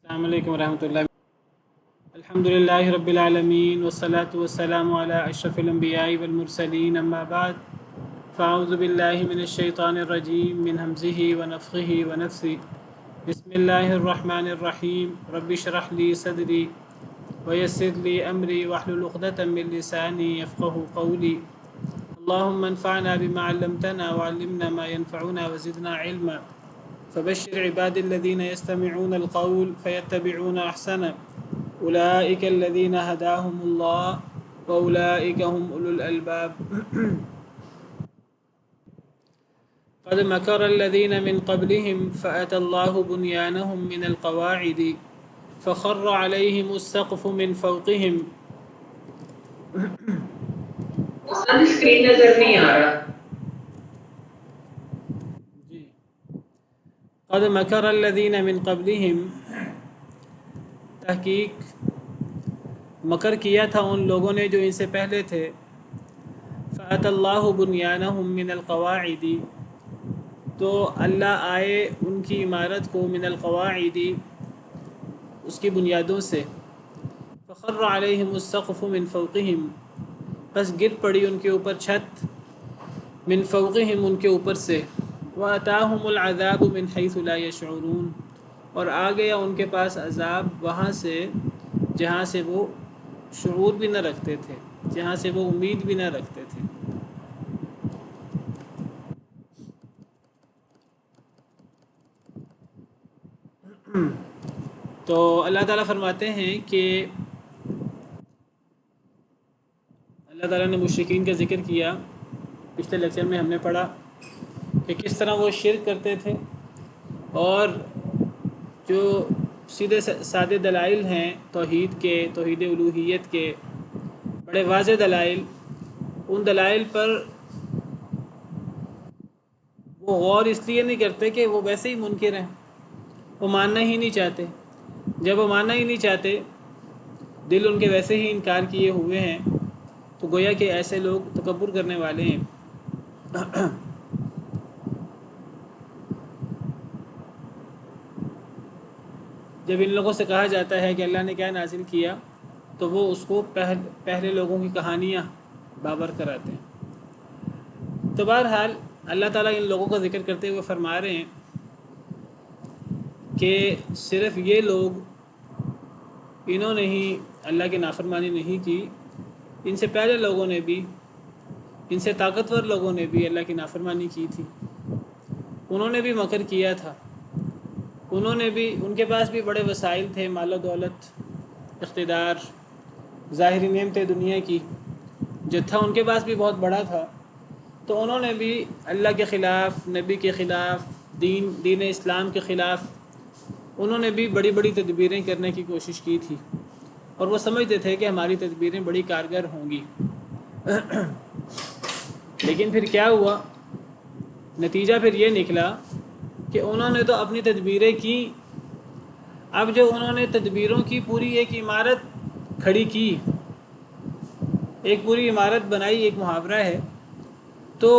السلام علیکم ورحمۃ اللہ۔ الحمد للہ رب العالمین والصلاة والسلام علی اشرف الانبیاء والمرسلین، اما بعد فاعوذ باللہ من الشیطان الرجیم من ہمزہ ونفخہ ونفثہ۔ بسم اللہ الرحمن الرحیم۔ رب اشرح لی صدری ویسر لی امری واحلل عقدۃ من لسانی یفقہوا قولی۔ اللہم انفعنا بما علمتنا وعلمنا ما ينفعنا وزدنا علما۔ فبشر عباد الذين يستمعون القول فيتبعون أحسنه أولئك الذين هداهم الله وأولئك هم أولو الألباب۔ قد مكر الذين من قبلهم فأتى الله بنيانهم من القواعد فخر عليهم السقف من فوقهم۔ اسکرین نظر نہیں آ رہا۔ قد مکر الذین من قبلہم، تحقیق مکر کیا تھا ان لوگوں نے جو ان سے پہلے تھے۔ فأتی اللہ بنیانہم من القواعد، تو اللہ آئے ان کی عمارت کو من القواعد، اس کی بنیادوں سے۔ فخر علیہم السقف من فوقہم، پس گر پڑی ان کے اوپر چھت، من فوقہم ان کے اوپر سے۔ وَأَتَاهُمُ الْعَذَابُ مِنْ حَيْثُ لَا يَشْعُرُونَ، اور آ گیا ان کے پاس عذاب وہاں سے جہاں سے وہ شعور بھی نہ رکھتے تھے، جہاں سے وہ امید بھی نہ رکھتے تھے۔ تو اللہ تعالیٰ فرماتے ہیں کہ اللہ تعالیٰ نے مشرکین کا ذکر کیا، پچھلے لیکچر میں ہم نے پڑھا کہ کس طرح وہ شرک کرتے تھے، اور جو سیدھے سادے دلائل ہیں توحید کے، توحید الوہیت کے، بڑے واضح دلائل، ان دلائل پر وہ غور اس لیے نہیں کرتے کہ وہ ویسے ہی منکر ہیں، وہ ماننا ہی نہیں چاہتے۔ جب وہ ماننا ہی نہیں چاہتے، دل ان کے ویسے ہی انکار کیے ہوئے ہیں، تو گویا کہ ایسے لوگ تکبر کرنے والے ہیں۔ جب ان لوگوں سے کہا جاتا ہے کہ اللہ نے کیا نازل کیا، تو وہ اس کو پہلے لوگوں کی کہانیاں بابر کراتے ہیں۔ تو بہرحال اللہ تعالیٰ ان لوگوں کا ذکر کرتے ہوئے فرما رہے ہیں کہ صرف یہ لوگ، انہوں نے ہی اللہ کی نافرمانی نہیں کی، ان سے پہلے لوگوں نے بھی، ان سے طاقتور لوگوں نے بھی اللہ کی نافرمانی کی تھی، انہوں نے بھی مکر کیا تھا، انہوں نے بھی، ان کے پاس بھی بڑے وسائل تھے، مال و دولت، اقتدار، ظاہری نعمتیں دنیا کی، جتھا ان کے پاس بھی بہت بڑا تھا، تو انہوں نے بھی اللہ کے خلاف، نبی کے خلاف، دین اسلام کے خلاف، انہوں نے بھی بڑی بڑی تدبیریں کرنے کی کوشش کی تھی، اور وہ سمجھتے تھے کہ ہماری تدبیریں بڑی کارگر ہوں گی۔ لیکن پھر کیا ہوا؟ نتیجہ پھر یہ نکلا کہ انہوں نے تو اپنی تدبیریں کی، اب جو انہوں نے تدبیروں کی پوری ایک عمارت کھڑی کی، ایک پوری عمارت بنائی، ایک محاورہ ہے، تو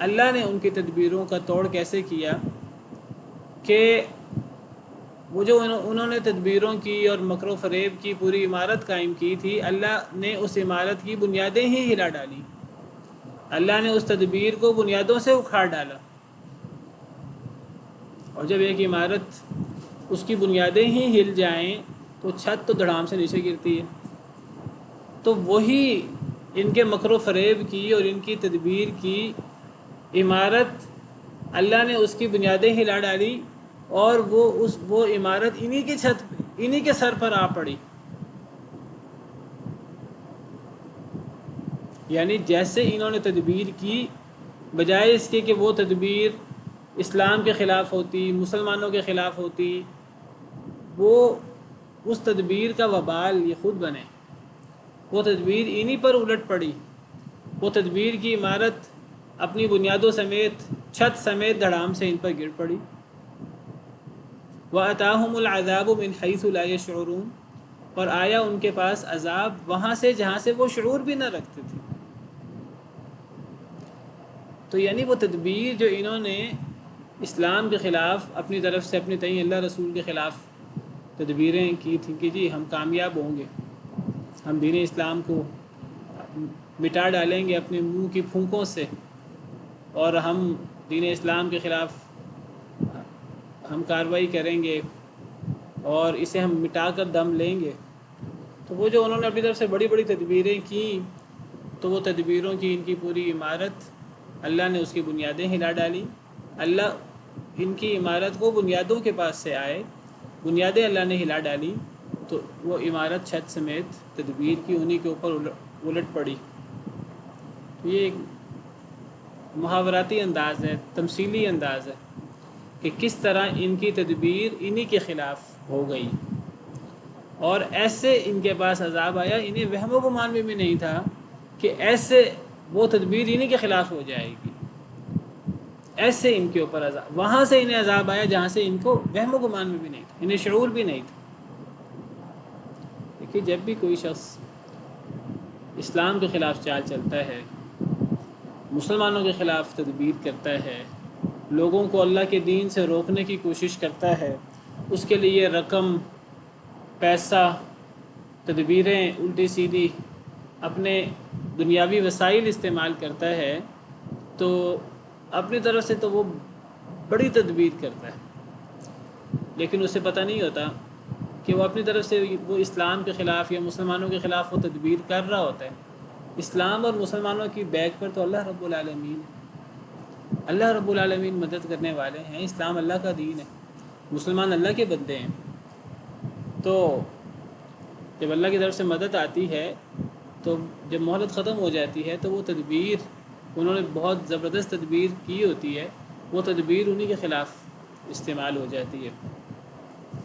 اللہ نے ان کی تدبیروں کا توڑ کیسے کیا کہ وہ جو انہوں نے تدبیروں کی اور مکر و فریب کی پوری عمارت قائم کی تھی، اللہ نے اس عمارت کی بنیادیں ہی ہلا ڈالی، اللہ نے اس تدبیر کو بنیادوں سے اکھاڑ ڈالا۔ اور جب ایک عمارت، اس کی بنیادیں ہی ہل جائیں تو چھت تو دھڑام سے نیچے گرتی ہے۔ تو وہی ان کے مکر و فریب کی اور ان کی تدبیر کی عمارت، اللہ نے اس کی بنیادیں ہلا ڈالی، اور وہ عمارت انہی کی چھت، انہی کے سر پر آ پڑی۔ یعنی جیسے انہوں نے تدبیر کی، بجائے اس کے کہ وہ تدبیر اسلام کے خلاف ہوتی، مسلمانوں کے خلاف ہوتی، وہ اس تدبیر کا وبال یہ خود بنے، وہ تدبیر انہی پر الٹ پڑی، وہ تدبیر کی عمارت اپنی بنیادوں سمیت، چھت سمیت دھڑام سے ان پر گر پڑی۔ وَأَتَاهُمُ الْعَذَابُ مِنْ حَيْثُ لَا يَشْعُرُونَ، اور آیا ان کے پاس عذاب وہاں سے جہاں سے وہ شعور بھی نہ رکھتے تھے۔ تو یعنی وہ تدبیر جو انہوں نے اسلام کے خلاف اپنی طرف سے، اپنی تئیں اللہ رسول کے خلاف تدبیریں کی تھیں کہ جی ہم کامیاب ہوں گے، ہم دین اسلام کو مٹا ڈالیں گے اپنے منہ کی پھونکوں سے، اور ہم دین اسلام کے خلاف ہم کارروائی کریں گے اور اسے ہم مٹا کر دم لیں گے۔ تو وہ جو انہوں نے اپنی طرف سے بڑی بڑی تدبیریں کیں، تو وہ تدبیروں کی ان کی پوری عمارت اللہ نے اس کی بنیادیں ہلا ڈالی۔ اللہ ان کی عمارت کو بنیادوں کے پاس سے آئے، بنیادیں اللہ نے ہلا ڈالی، تو وہ عمارت چھت سمیت تدبیر کی انہی کے اوپر الٹ پڑی۔ یہ ایک محاوراتی انداز ہے، تمثیلی انداز ہے کہ کس طرح ان کی تدبیر انہی کے خلاف ہو گئی، اور ایسے ان کے پاس عذاب آیا، انہیں وہم و گمان میں بھی نہیں تھا کہ ایسے وہ تدبیر انہی کے خلاف ہو جائے گی، ایسے ان کے اوپر عذاب، وہاں سے انہیں عذاب آیا جہاں سے ان کو وہم و گمان میں بھی نہیں تھا، انہیں شعور بھی نہیں تھا۔ دیکھیے جب بھی کوئی شخص اسلام کے خلاف چال چلتا ہے، مسلمانوں کے خلاف تدبیر کرتا ہے، لوگوں کو اللہ کے دین سے روکنے کی کوشش کرتا ہے، اس کے لیے رقم، پیسہ، تدبیریں الٹی سیدھی اپنے دنیاوی وسائل استعمال کرتا ہے، تو اپنی طرف سے تو وہ بڑی تدبیر کرتا ہے، لیکن اسے پتہ نہیں ہوتا کہ وہ اپنی طرف سے وہ اسلام کے خلاف یا مسلمانوں کے خلاف وہ تدبیر کر رہا ہوتا ہے۔ اسلام اور مسلمانوں کی بیک پر تو اللہ رب العالمین ہے، اللہ رب العالمین مدد کرنے والے ہیں، اسلام اللہ کا دین ہے، مسلمان اللہ کے بندے ہیں۔ تو جب اللہ کی طرف سے مدد آتی ہے، تو جب مہلت ختم ہو جاتی ہے، تو وہ تدبیر انہوں نے بہت زبردست تدبیر کی ہوتی ہے، وہ تدبیر انہی کے خلاف استعمال ہو جاتی ہے۔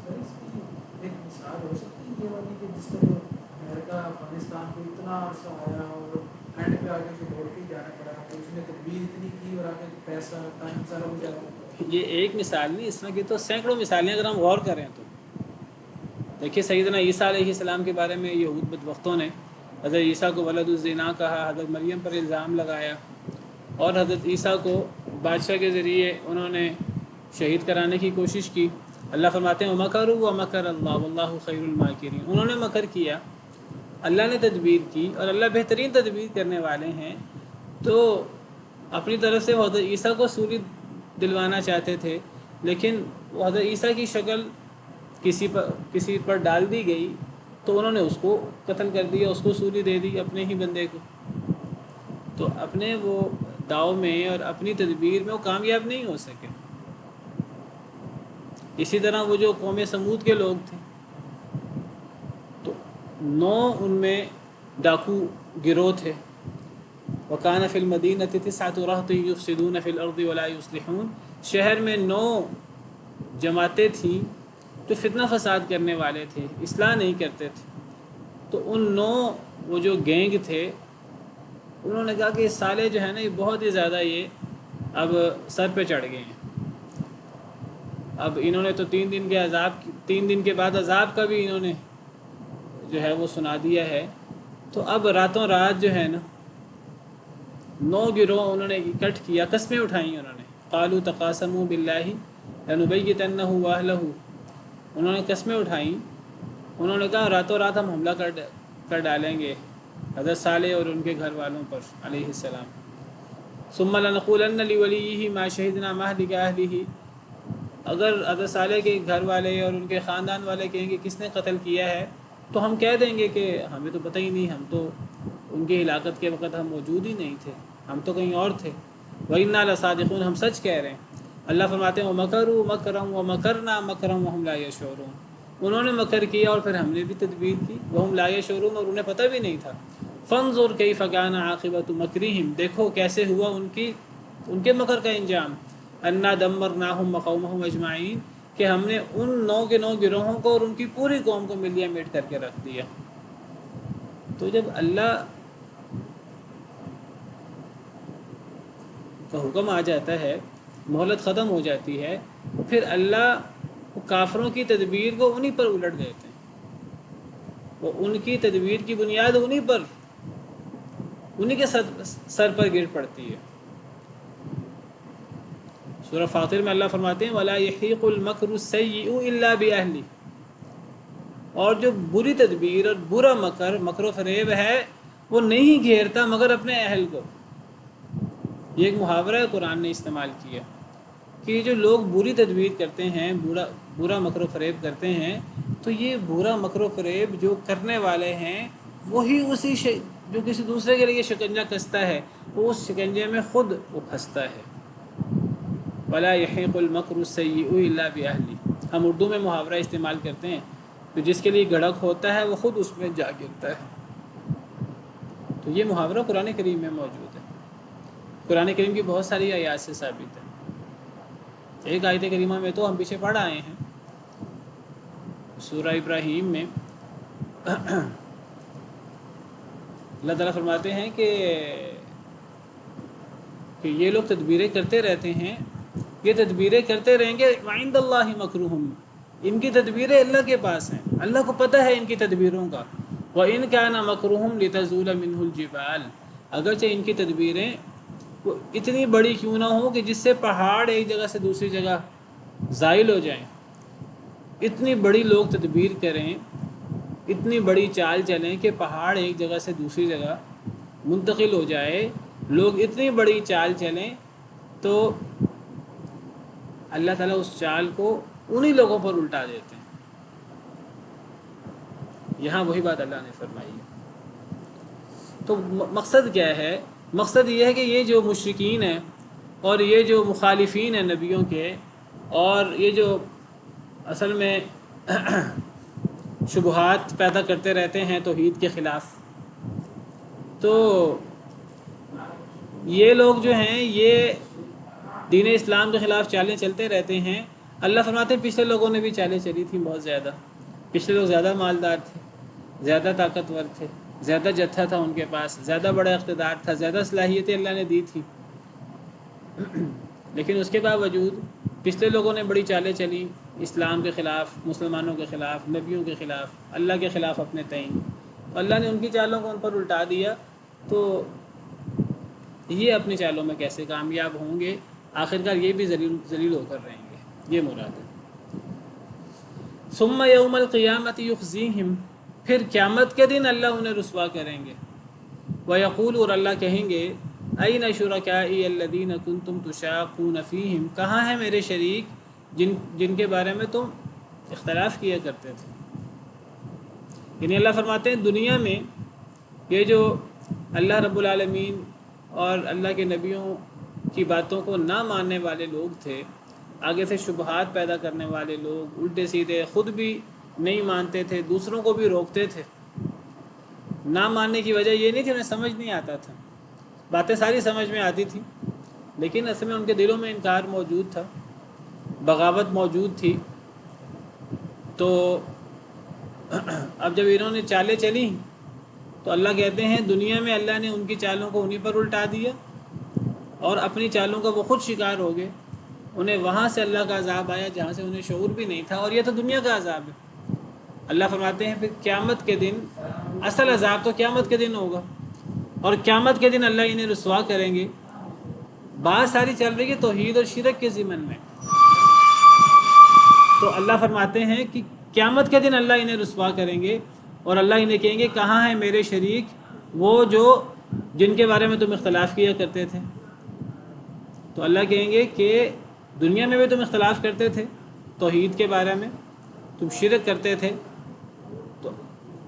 اس کی ایک مثال ہو سکتی ہے یہ والی کہ جس طرح امریکہ افغانستان کو اتنا عرصہ آیا اور اینڈ پہ آگے سے دوڑ کے جانا پڑا، تو اس نے تدبیر اتنی کی اور آگے پیسہ ٹائم سارا ہو جاتا۔ یہ ایک مثال نہیں، اس طرح کی تو سینکڑوں مثالیں اگر ہم غور کریں تو دیکھیے سیدنا عیسیٰ علیہ السلام کے بارے میں یہود بدبختوں نے حضرت عیسیٰ کو ولد الزنا کہا، حضرت مریم پر الزام لگایا، اور حضرت عیسیٰ کو بادشاہ کے ذریعے انہوں نے شہید کرانے کی کوشش کی۔ اللہ فرماتے ہیں وَمَكَرُوا وَمَكَرَ اللَّهُ وَاللَّهُ خَيْرُ الْمَاكِرِينَ، انہوں نے مکر کیا، اللہ نے تدبیر کی، اور اللہ بہترین تدبیر کرنے والے ہیں۔ تو اپنی طرف سے وہ حضرت عیسیٰ کو سولی دلوانا چاہتے تھے، لیکن وہ حضرت عیسیٰ کی شکل کسی پر ڈال دی گئی، تو انہوں نے اس کو قتل کر دیا، اس کو سولی دے دی اپنے ہی بندے کو۔ تو اپنے وہ داؤ میں اور اپنی تدبیر میں وہ کامیاب نہیں ہو سکے۔ اسی طرح وہ جو قوم سمود کے لوگ تھے، تو 9 ان میں ڈاکو گروہ تھے، وَكَانَ فِي الْمَدِينَةِ 9 رَهْطٌ يُفْسِدُونَ فِي الْأَرْضِ وَلَا يُصْلِحُونَ، شہر میں 9 جماعتیں تھیں جو فتنہ فساد کرنے والے تھے، اصلاح نہیں کرتے تھے۔ تو ان 9 وہ جو گینگ تھے، انہوں نے کہا کہ یہ سالے جو ہے نا، یہ بہت ہی زیادہ یہ اب سر پہ چڑھ گئے ہیں، اب انہوں نے تو 3 دن کے بعد عذاب کا بھی انہوں نے جو ہے وہ سنا دیا ہے، تو اب راتوں رات جو ہے نا 9 گروہ انہوں نے اکٹھ کیا، قسمیں اٹھائیں انہوں نے، قالوا تقاسموا باللہ لنبیتنہ واہلہ، انہوں نے قسمیں اٹھائیں، انہوں نے کہا راتوں رات ہم حملہ کر ڈالیں گے حضرت صالح اور ان کے گھر والوں پر علیہ السلام۔ ثم لنقولن لولیہ ما شہدنا مہلک اہلہ، اگر حضرت صالح کے گھر والے اور ان کے خاندان والے کہیں گے کس نے قتل کیا ہے، تو ہم کہہ دیں گے کہ ہمیں تو پتہ ہی نہیں، ہم تو ان کی ہلاکت کے وقت ہم موجود ہی نہیں تھے، ہم تو کہیں اور تھے، وَإِنَّا لَصَادِقُونَ، ہم سچ کہہ رہے ہیں۔ اللہ فرماتے ہیں وَمَكَرُوا مَكْرًا وَمَكَرْنَا مَكْرًا وَهُمْ لَا يَشْعُرُونَ، انہوں نے مکر کیا اور پھر ہم نے بھی تدبیر کی، وَهُمْ لَا يَشْعُرُونَ، اور انہیں پتہ بھی نہیں تھا۔ فَانظُرْ كَيْفَ كَانَ عَاقِبَةُ مَكْرِهِمْ، دیکھو کیسے ہوا ان کے مکر کا انجام، أَنَّا دَمَّرْنَاهُمْ وَقَوْمَهُمْ أَجْمَعِينَ، کہ ہم نے ان 9 کے 9 گروہوں کو اور ان کی پوری قوم کو ملیا میٹ کر کے رکھ دیا۔ تو جب اللہ کا حکم آ جاتا ہے، مہلت ختم ہو جاتی ہے، پھر اللہ کافروں کی تدبیر کو انہی پر الٹ دیتے ہیں، وہ ان کی تدبیر کی بنیاد انہی کے سر پر گر پڑتی ہے۔ سورہ فاطر میں اللہ فرماتے ہیں وَلَا يَحِيقُ الْمَكْرُ السَّيِّئُ إِلَّا بِأَهْلِهِ، اور جو بری تدبیر اور برا مکر و فریب ہے وہ نہیں گھیرتا مگر اپنے اہل کو۔ یہ ایک محاورہ قرآن نے استعمال کیا کہ جو لوگ بری تدبیر کرتے ہیں، برا مکر و فریب کرتے ہیں، تو یہ برا مکر و فریب جو کرنے والے ہیں وہی جو کسی دوسرے کے لیے شکنجہ کستا ہے، وہ اس شکنجے میں خود وہ پھنستا ہے۔ وَلَا يَحِيقُ الْمَكْرُ السَّيِّئُ إِلَّا بِأَهْلِهِ، ہم اردو میں محاورہ استعمال کرتے ہیں تو جس کے لیے گڑھک ہوتا ہے وہ خود اس میں جا گرتا ہے۔ تو یہ محاورہ قرآن کریم میں موجود ہے، قرآن کریم کی بہت ساری آیات سے ثابت ہے۔ ایک آیت کریمہ میں تو ہم پیچھے پڑھ آئے ہیں، سورہ ابراہیم میں اللہ تعالیٰ فرماتے ہیں کہ یہ لوگ تدبیریں کرتے رہتے ہیں، یہ تدبیریں کرتے رہیں گے، وعند اللہ مکرہم، ان کی تدبیریں اللہ کے پاس ہیں، اللہ کو پتہ ہے ان کی تدبیروں کا۔ وَإِن كَانَ مَكْرُهُمْ لِتَزُولَ مِنْهُ الْجِبَالُ، اگرچہ ان کی تدبیریں وہ اتنی بڑی کیوں نہ ہوں کہ جس سے پہاڑ ایک جگہ سے دوسری جگہ زائل ہو جائیں، اتنی بڑی لوگ تدبیر کریں، اتنی بڑی چال چلیں کہ پہاڑ ایک جگہ سے دوسری جگہ منتقل ہو جائے، لوگ اتنی بڑی چال چلیں تو اللہ تعالیٰ اس چال کو انہی لوگوں پر الٹا دیتے ہیں۔ یہاں وہی بات اللہ نے فرمائی ہے۔ تو مقصد کیا ہے؟ مقصد یہ ہے کہ یہ جو مشرکین ہیں اور یہ جو مخالفین ہیں نبیوں کے، اور یہ جو اصل میں شبہات پیدا کرتے رہتے ہیں توحید کے خلاف، تو یہ لوگ جو ہیں یہ دین اسلام کے خلاف چالیں چلتے رہتے ہیں۔ اللہ فرماتے ہیں پچھلے لوگوں نے بھی چالیں چلی تھیں بہت زیادہ، پچھلے لوگ زیادہ مالدار تھے، زیادہ طاقتور تھے، زیادہ جتھا تھا ان کے پاس، زیادہ بڑا اقتدار تھا، زیادہ صلاحیتیں اللہ نے دی تھی، لیکن اس کے باوجود پچھلے لوگوں نے بڑی چالیں چلی اسلام کے خلاف، مسلمانوں کے خلاف، نبیوں کے خلاف، اللہ کے خلاف اپنے تئیں، تو اللہ نے ان کی چالوں کو ان پر الٹا دیا۔ تو یہ اپنی چالوں میں کیسے کامیاب ہوں گے؟ آخرکار یہ بھی ذلیل ہو کر رہیں گے، یہ مراد ہے۔ ثم یوم القیامت یخزیہم، پھر قیامت کے دن اللہ انہیں رسوا کریں گے۔ ویقول، اور اللہ کہیں گے، این شرکائی الذین کنتم تشاقون فیہم، کہاں ہیں میرے شریک جن کے بارے میں تم اختلاف کیا کرتے تھے؟ یعنی اللہ فرماتے ہیں دنیا میں یہ جو اللہ رب العالمین اور اللہ کے نبیوں کی باتوں کو نہ ماننے والے لوگ تھے، آگے سے شبہات پیدا کرنے والے لوگ، الٹے سیدھے خود بھی نہیں مانتے تھے، دوسروں کو بھی روکتے تھے۔ نہ ماننے کی وجہ یہ نہیں تھی انہیں سمجھ نہیں آتا تھا، باتیں ساری سمجھ میں آتی تھی، لیکن اصل میں ان کے دلوں میں انکار موجود تھا، بغاوت موجود تھی۔ تو اب جب انہوں نے چالیں چلی تو اللہ کہتے ہیں دنیا میں اللہ نے ان کی چالوں کو انہی پر الٹا دیا، اور اپنی چالوں کا وہ خود شکار ہو گئے۔ انہیں وہاں سے اللہ کا عذاب آیا جہاں سے انہیں شعور بھی نہیں تھا، اور یہ تو دنیا کا عذاب ہے۔ اللہ فرماتے ہیں پھر قیامت کے دن، اصل عذاب تو قیامت کے دن ہوگا، اور قیامت کے دن اللہ انہیں رسوا کریں گے۔ بات ساری چل رہی ہے توحید اور شرک کے ضمن میں، تو اللہ فرماتے ہیں کہ قیامت کے دن اللہ انہیں رسوا کریں گے، اور اللہ انہیں کہیں گے کہاں ہیں میرے شریک وہ جن کے بارے میں تم اختلاف کیا کرتے تھے؟ تو اللہ کہیں گے کہ دنیا میں بھی تم اختلاف کرتے تھے توحید کے بارے میں، تم شرک کرتے تھے، تو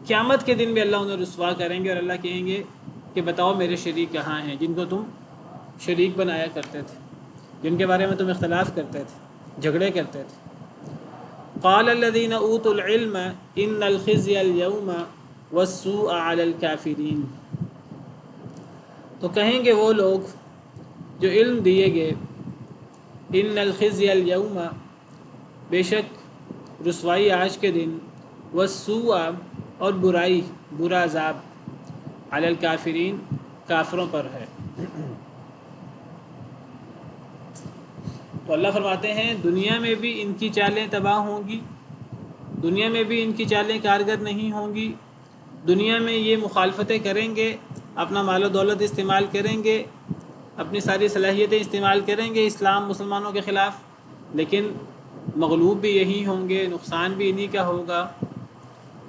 قیامت کے دن بھی اللہ انہیں رسوا کریں گے، اور اللہ کہیں گے کہ بتاؤ میرے شریک کہاں ہیں جن کو تم شریک بنایا کرتے تھے، جن کے بارے میں تم اختلاف کرتے تھے، جھگڑے کرتے تھے۔ قال الذين اوتوا العلم ان الخزي اليوم والسوء على الكافرين، تو کہیں گے وہ لوگ جو علم دیے گئے، ان الخزي اليوم، بے شک رسوائی آج کے دن، والسوء، اور برائی، برا عذاب، علی الکافرین، کافروں پر ہے۔ تو اللہ فرماتے ہیں دنیا میں بھی ان کی چالیں تباہ ہوں گی، دنیا میں بھی ان کی چالیں کارگر نہیں ہوں گی، دنیا میں یہ مخالفتیں کریں گے، اپنا مال و دولت استعمال کریں گے، اپنی ساری صلاحیتیں استعمال کریں گے اسلام مسلمانوں کے خلاف، لیکن مغلوب بھی یہی ہوں گے، نقصان بھی انہی کا ہوگا۔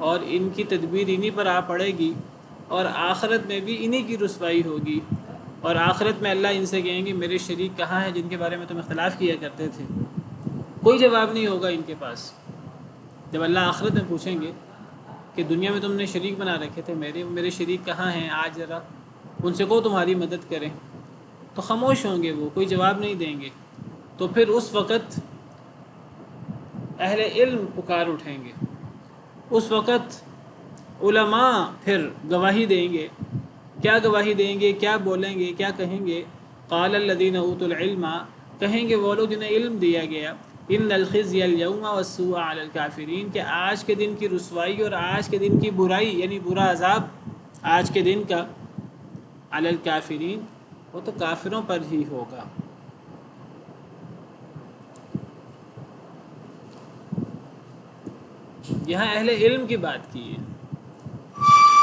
اور ان کی تدبیر انہی پر آ پڑے گی، اور آخرت میں بھی انہی کی رسوائی ہوگی، اور آخرت میں اللہ ان سے کہیں گے میرے شریک کہاں ہیں جن کے بارے میں تم اختلاف کیا کرتے تھے؟ کوئی جواب نہیں ہوگا ان کے پاس۔ جب اللہ آخرت میں پوچھیں گے کہ دنیا میں تم نے شریک بنا رکھے تھے میرے شریک کہاں ہیں، آج ذرا ان سے کہو تمہاری مدد کریں، تو خاموش ہوں گے، وہ کوئی جواب نہیں دیں گے۔ تو پھر اس وقت اہل علم پکار اٹھیں گے، اس وقت علماء پھر گواہی دیں گے۔ کیا گواہی دیں گے، کیا بولیں گے، کیا کہیں گے؟ قال الذین اوتوا العلم، کہیں گے وہ لوگ جنہیں علم دیا گیا، ان الخزي اليوم والسوء علی الکافرین، کہ آج کے دن کی رسوائی اور آج کے دن کی برائی یعنی برا عذاب آج کے دن کا علی الکافرین، وہ تو کافروں پر ہی ہوگا۔ یہاں اہل علم کی بات کی ہے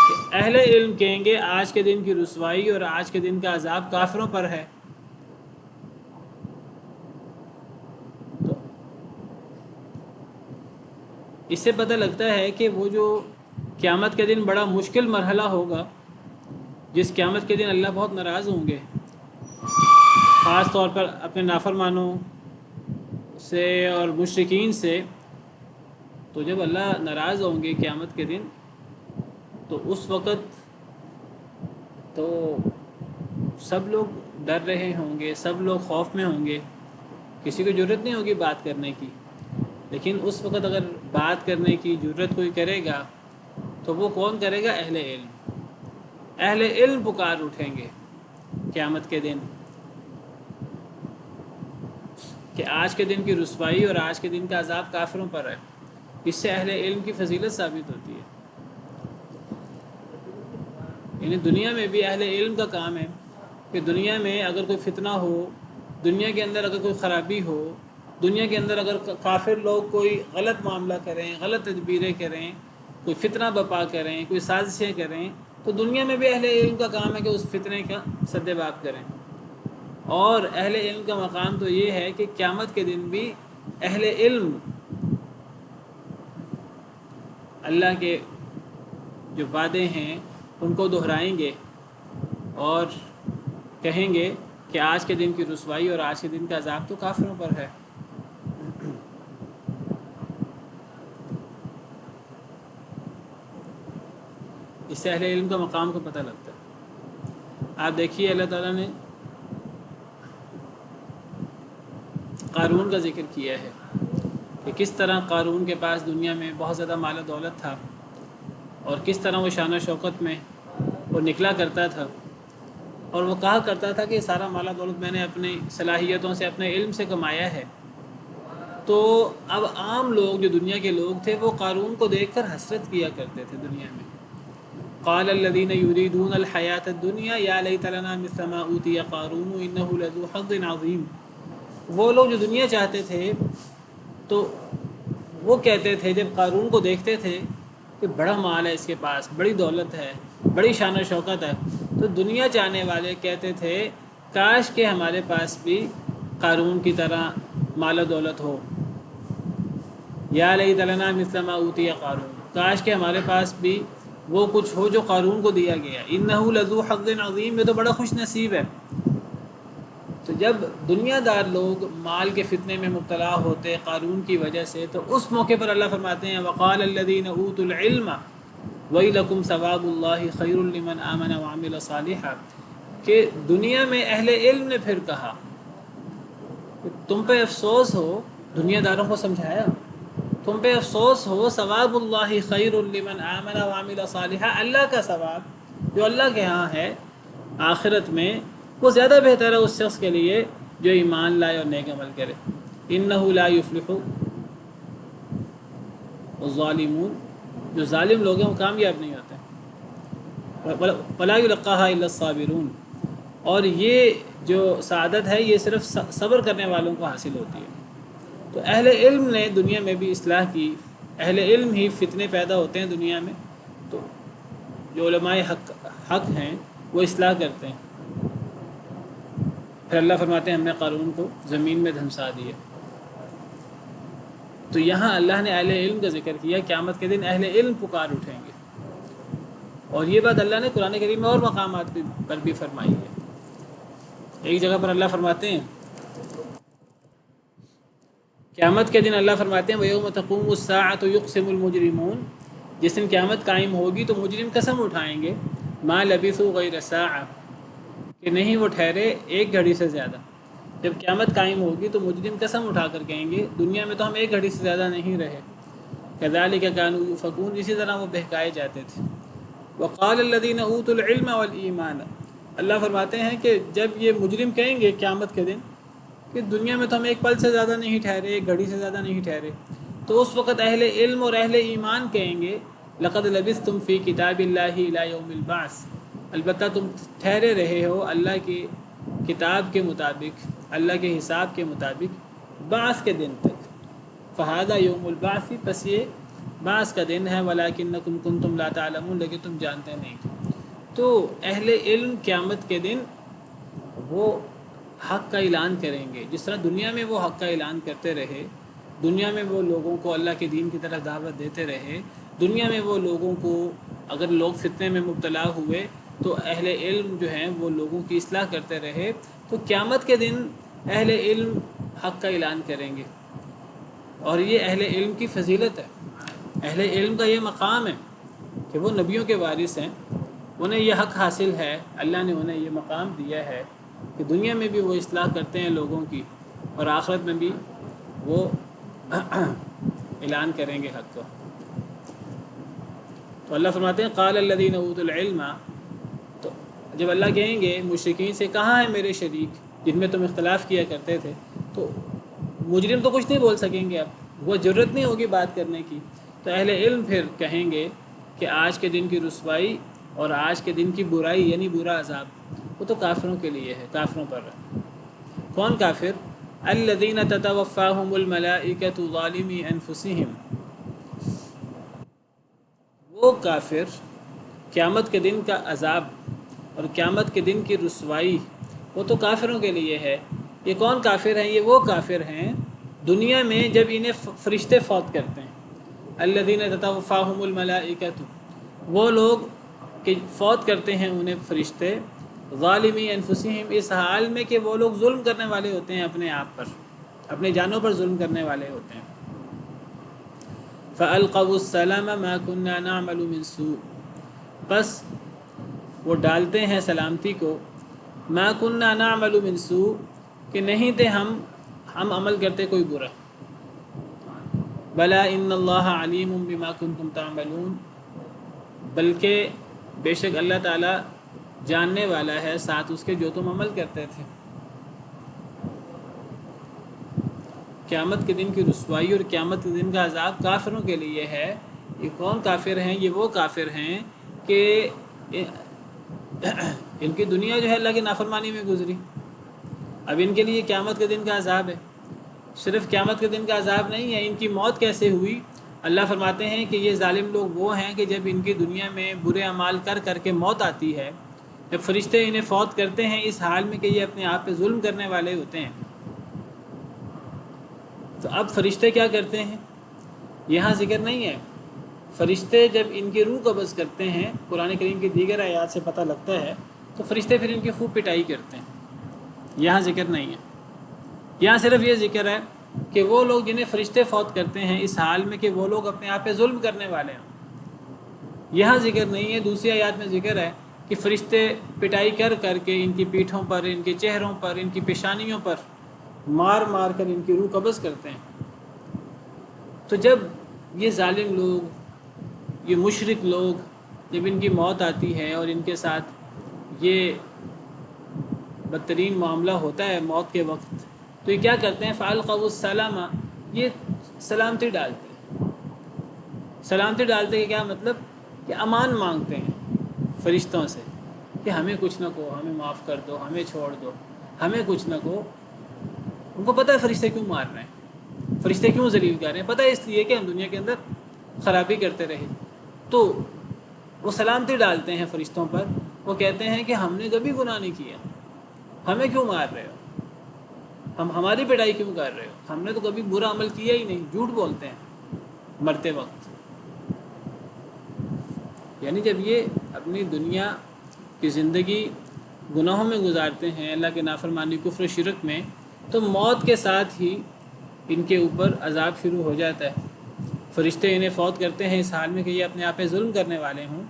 کہ اہل علم کہیں گے آج کے دن کی رسوائی اور آج کے دن کا عذاب کافروں پر ہے۔ تو اس سے پتہ لگتا ہے کہ وہ جو قیامت کے دن بڑا مشکل مرحلہ ہوگا، جس قیامت کے دن اللہ بہت ناراض ہوں گے، خاص طور پر اپنے نافرمانوں سے اور مشرکین سے۔ تو جب اللہ ناراض ہوں گے قیامت کے دن، تو اس وقت تو سب لوگ ڈر رہے ہوں گے، سب لوگ خوف میں ہوں گے، کسی کو جرت نہیں ہوگی بات کرنے کی۔ لیکن اس وقت اگر بات کرنے کی جرت کوئی کرے گا تو وہ کون کرے گا؟ اہل علم۔ اہل علم پکار اٹھیں گے قیامت کے دن کہ آج کے دن کی رسوائی اور آج کے دن کا عذاب کافروں پر ہے۔ اس سے اہل علم کی فضیلت ثابت ہوتی ہے۔ یعنی دنیا میں بھی اہل علم کا کام ہے کہ دنیا میں اگر کوئی فتنہ ہو، دنیا کے اندر اگر کوئی خرابی ہو، دنیا کے اندر اگر کافر لوگ کوئی غلط معاملہ کریں، غلط تدبیریں کریں، کوئی فتنہ بپا کریں، کوئی سازشیں کریں، تو دنیا میں بھی اہل علم کا کام ہے کہ اس فتنے کا سد باب کریں۔ اور اہل علم کا مقام تو یہ ہے کہ قیامت کے دن بھی اہل علم اللہ کے جو وعدے ہیں ان کو دہرائیں گے اور کہیں گے کہ آج کے دن کی رسوائی اور آج کے دن کا عذاب تو کافروں پر ہے۔ اس سے اہل علم کا مقام کو پتہ لگتا ہے۔ آپ دیکھیے اللہ تعالیٰ نے قارون کا ذکر کیا ہے کہ کس طرح قارون کے پاس دنیا میں بہت زیادہ مال و دولت تھا، اور کس طرح وہ شان و شوکت میں وہ نکلا کرتا تھا، اور وہ کہا کرتا تھا کہ سارا مال و دولت میں نے اپنی صلاحیتوں سے، اپنے علم سے کمایا ہے۔ تو اب عام لوگ جو دنیا کے لوگ تھے وہ قارون کو دیکھ کر حسرت کیا کرتے تھے دنیا میں۔ قال الذين يريدون الحياة الدنيا يا ليت لنا مثل ما اوتي قارون انه لذو حظ عظيم۔ وہ لوگ جو دنیا چاہتے تھے تو وہ کہتے تھے جب قارون کو دیکھتے تھے کہ بڑا مال ہے اس کے پاس، بڑی دولت ہے، بڑی شان و شوکت ہے، تو دنیا چاہنے والے کہتے تھے کاش کہ ہمارے پاس بھی قارون کی طرح مال و دولت ہو۔ یا لیت لنا مثل ما اوتی قارون، کاش کہ ہمارے پاس بھی وہ کچھ ہو جو قارون کو دیا گیا۔ انہ لذو حظ عظیم، یہ تو بڑا خوش نصیب ہے۔ تو جب دنیا دار لوگ مال کے فتنے میں مبتلا ہوتے قارون کی وجہ سے، تو اس موقع پر اللہ فرماتے ہیں وقال الذین اوتوا العلم ویلکم ثواب اللہ خیر لمن آمن وعمل صالحا، کہ دنیا میں اہل علم نے پھر کہا کہ تم پہ افسوس ہو، دنیا داروں کو سمجھایا تم پہ افسوس ہو، ثواب اللہ خیر لمن آمن وعمل صالحا، اللہ کا ثواب جو اللہ کے ہاں ہے آخرت میں وہ زیادہ بہتر ہے اس شخص کے لیے جو ایمان لائے اور نیک عمل کرے۔ انہ لا یفلح الظالمون، جو ظالم لوگ ہیں وہ کامیاب نہیں ہوتے۔ ولا یلقاها الا الصابرون، اور یہ جو سعادت ہے یہ صرف صبر کرنے والوں کو حاصل ہوتی ہے۔ تو اہل علم نے دنیا میں بھی اصلاح کی، اہل علم ہی فتنے پیدا ہوتے ہیں دنیا میں، تو جو علماء حق ہیں وہ اصلاح کرتے ہیں۔ پھر اللہ فرماتے ہیں ہم نے قارون کو زمین میں دھنسا دیا۔ تو یہاں اللہ نے اہل علم کا ذکر کیا، قیامت کے دن اہل علم پکار اٹھیں گے، اور یہ بات اللہ نے قرآن کریم میں اور مقامات پر بھی فرمائی ہے۔ ایک جگہ پر اللہ فرماتے ہیں، قیامت کے دن اللہ فرماتے ہیں وَيَوْمَ تَقُومُ السَّاعَةُ يُقْسِمُ الْمُجْرِمُونَ، جس دن قیامت قائم ہوگی تو مجرم قسم اٹھائیں گے، مَا لَبِثُوا غَيْرَ سَاعَةٍ، کہ نہیں وہ ٹھہرے ایک گھڑی سے زیادہ۔ جب قیامت قائم ہوگی تو مجرم قسم اٹھا کر کہیں گے دنیا میں تو ہم ایک گھڑی سے زیادہ نہیں رہے۔ كَذَلِكَ كَانُوا يُؤْفَكُونَ، اسی طرح وہ بہکائے جاتے تھے۔ وَقَالَ الَّذِينَ أُوتُوا الْعِلْمَ وَالْإِيمَانَ، اللہ فرماتے ہیں کہ جب یہ مجرم کہیں گے قیامت کے دن کہ دنیا میں تو ہم ایک پل سے زیادہ نہیں ٹھہرے، ایک گھڑی سے زیادہ نہیں ٹھہرے، تو اس وقت اہل علم اور اہل ایمان کہیں گے لقد لبثتم فی کتاب اللہ الی یوم البعث، البتہ تم ٹھہرے رہے ہو اللہ کی کتاب کے مطابق، اللہ کے حساب کے مطابق بعث کے دن تک۔ فہذا یوم البعث، پس یہ بعث کا دن ہے، ولکنکم کنتم لا تعلمون، لیکن تم جانتے نہیں۔ تو اہل علم قیامت کے دن وہ حق کا اعلان کریں گے، جس طرح دنیا میں وہ حق کا اعلان کرتے رہے، دنیا میں وہ لوگوں کو اللہ کے دین کی طرف دعوت دیتے رہے، دنیا میں وہ لوگوں کو اگر لوگ فتنے میں مبتلا ہوئے تو اہل علم جو ہیں وہ لوگوں کی اصلاح کرتے رہے، تو قیامت کے دن اہل علم حق کا اعلان کریں گے، اور یہ اہل علم کی فضیلت ہے۔ اہل علم کا یہ مقام ہے کہ وہ نبیوں کے وارث ہیں، انہیں یہ حق حاصل ہے، اللہ نے انہیں یہ مقام دیا ہے کہ دنیا میں بھی وہ اصلاح کرتے ہیں لوگوں کی، اور آخرت میں بھی وہ اعلان کریں گے حق کو۔ تو اللہ فرماتے ہیں قال الذین اوتوا العلم، تو جب اللہ کہیں گے مشرکین سے کہاں ہیں میرے شریک جن میں تم اختلاف کیا کرتے تھے، تو مجرم تو کچھ نہیں بول سکیں گے، اب وہ جرت نہیں ہوگی بات کرنے کی، تو اہل علم پھر کہیں گے کہ آج کے دن کی رسوائی اور آج کے دن کی برائی یعنی برا عذاب وہ تو کافروں کے لیے ہے، کافروں پر ہے۔ کون کافر؟ الذین تتوفاہم الملائکۃ ظالمی انفسہم، وہ کافر قیامت کے دن کا عذاب اور قیامت کے دن کی رسوائی وہ تو کافروں کے لیے ہے۔ یہ کون کافر ہیں؟ یہ وہ کافر ہیں دنیا میں جب انہیں فرشتے فوت کرتے ہیں، الذین تتوفاہم الملائکۃ، وہ لوگ کہ فوت کرتے ہیں انہیں فرشتے، ظالمی انفسہم، اس حال میں کہ وہ لوگ ظلم کرنے والے ہوتے ہیں اپنے آپ پر، اپنے جانوں پر ظلم کرنے والے ہوتے ہیں۔ فَأَلْقَوُا السَّلَامَ مَا كُنَّا نَعْمَلُ مِنْ سُوءٍ، بس وہ ڈالتے ہیں سلامتی کو، مَا كُنَّا نَعْمَلُ مِنْ سُوءٍ، کہ نہیں تھے ہم عمل کرتے کوئی برا، بَلَا إِنَّ اللَّهَ عَلِيمٌ بِمَا كُنْتُمْ تَعْمَلُونَ، بلکہ بے شک اللہ تعالیٰ جاننے والا ہے ساتھ اس کے جو تم عمل کرتے تھے۔ قیامت کے دن کی رسوائی اور قیامت کے دن کا عذاب کافروں کے لیے ہے۔ یہ کون کافر ہیں؟ یہ وہ کافر ہیں کہ ان کی دنیا جو ہے اللہ کی نافرمانی میں گزری، اب ان کے لیے قیامت کے دن کا عذاب ہے۔ صرف قیامت کے دن کا عذاب نہیں ہے، ان کی موت کیسے ہوئی؟ اللہ فرماتے ہیں کہ یہ ظالم لوگ وہ ہیں کہ جب ان کی دنیا میں برے اعمال کر کر کے موت آتی ہے، جب فرشتے انہیں فوت کرتے ہیں اس حال میں کہ یہ اپنے آپ پہ ظلم کرنے والے ہوتے ہیں، تو اب فرشتے کیا کرتے ہیں یہاں ذکر نہیں ہے۔ فرشتے جب ان کی روح قبض کرتے ہیں، قرآن کریم کی دیگر آیات سے پتہ لگتا ہے، تو فرشتے پھر ان کی خوب پٹائی کرتے ہیں، یہاں ذکر نہیں ہے۔ یہاں صرف یہ ذکر ہے کہ وہ لوگ جنہیں فرشتے فوت کرتے ہیں اس حال میں کہ وہ لوگ اپنے آپ پہ ظلم کرنے والے ہیں، یہاں ذکر نہیں ہے۔ دوسری آیات میں ذکر ہے کہ فرشتے پٹائی کر کر کے ان کی پیٹھوں پر، ان کے چہروں پر، ان کی پیشانیوں پر مار مار کر ان کی روح قبض کرتے ہیں۔ تو جب یہ ظالم لوگ، یہ مشرک لوگ، جب ان کی موت آتی ہے اور ان کے ساتھ یہ بدترین معاملہ ہوتا ہے موت کے وقت، تو یہ کیا کرتے ہیں؟ فَأَلْقَوُا السَّلَامَ، یہ سلامتی ڈالتے ہیں۔ سلامتی ڈالتے کہ کیا مطلب؟ کہ امان مانگتے ہیں فرشتوں سے کہ ہمیں کچھ نہ کہو، ہمیں معاف کر دو، ہمیں چھوڑ دو، ہمیں کچھ نہ کہو۔ ان کو پتہ ہے فرشتے کیوں مار رہے ہیں، فرشتے کیوں ذلیل کر رہے ہیں، پتہ ہے اس لیے کہ ہم دنیا کے اندر خرابی کرتے رہے۔ تو وہ سلامتی ڈالتے ہیں فرشتوں پر، وہ کہتے ہیں کہ ہم نے کبھی گناہ نہیں کیا، ہمیں کیوں مار رہے ہو؟ ہماری پٹائی کیوں کر رہے ہو؟ ہم نے تو کبھی برا عمل کیا ہی نہیں. جھوٹ بولتے ہیں مرتے وقت. یعنی جب یہ اپنی دنیا کی زندگی گناہوں میں گزارتے ہیں، اللہ کے نافرمانی، کفر و شرک میں، تو موت کے ساتھ ہی ان کے اوپر عذاب شروع ہو جاتا ہے. فرشتے انہیں فوت کرتے ہیں اس حال میں کہ یہ اپنے آپ پہ ظلم کرنے والے ہوں.